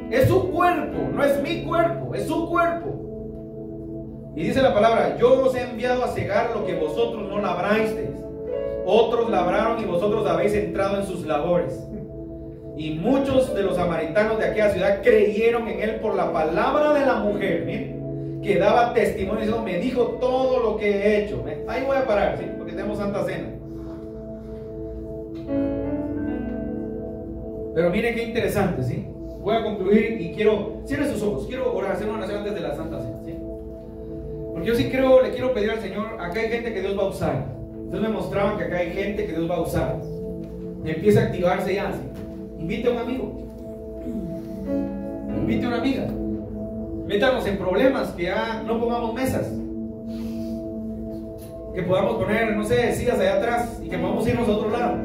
Es su cuerpo, no es mi cuerpo, es su cuerpo. Y dice la palabra: yo os he enviado a cegar lo que vosotros no labrasteis. Otros labraron y vosotros habéis entrado en sus labores. Y muchos de los samaritanos de aquella ciudad creyeron en él por la palabra de la mujer, ¿bien? Que daba testimonio diciendo: me dijo todo lo que he hecho. ¿Bien? Ahí voy a parar, ¿sí? Porque tenemos Santa Cena. Pero miren qué interesante, ¿sí? Voy a concluir y quiero, cierre sus ojos, quiero orar, hacer una oración antes de la Santa Cena, ¿sí? Porque yo sí creo, le quiero pedir al Señor, acá hay gente que Dios va a usar. Ustedes me mostraban que acá hay gente que Dios va a usar. Empieza a activarse ya, ¿sí? Invite a un amigo, invite a una amiga, métanos en problemas, que ya no pongamos mesas, que podamos poner, no sé, sillas allá atrás y que podamos irnos a otro lado.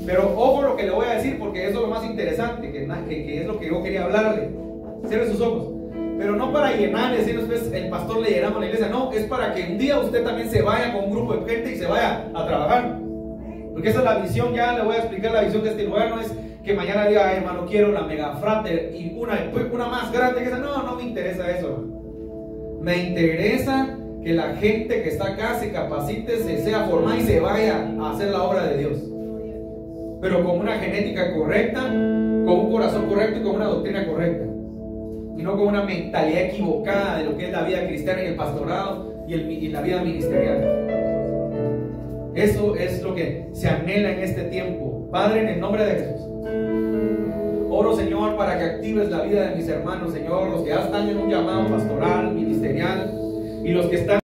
Pero ojo lo que le voy a decir, porque eso es lo más interesante, que es lo que yo quería hablarle. Cierre sus ojos. Pero no para llenar y decir después el pastor le llenamos la iglesia, no, es para que un día usted también se vaya con un grupo de gente y se vaya a trabajar. Porque esa es la visión, ya le voy a explicar la visión de este lugar. No es que mañana diga: ay, hermano, quiero la mega frater y una más grande que esa. No, no me interesa eso, hermano. Me interesa que la gente que está acá se capacite, se sea formada y se vaya a hacer la obra de Dios. pero con una genética correcta, con un corazón correcto y con una doctrina correcta. Y no con una mentalidad equivocada de lo que es la vida cristiana y el pastorado y la vida ministerial. Eso es lo que se anhela en este tiempo. Padre, en el nombre de Jesús, oro, Señor, para que actives la vida de mis hermanos, Señor, los que ya están en un llamado pastoral, ministerial, y los que están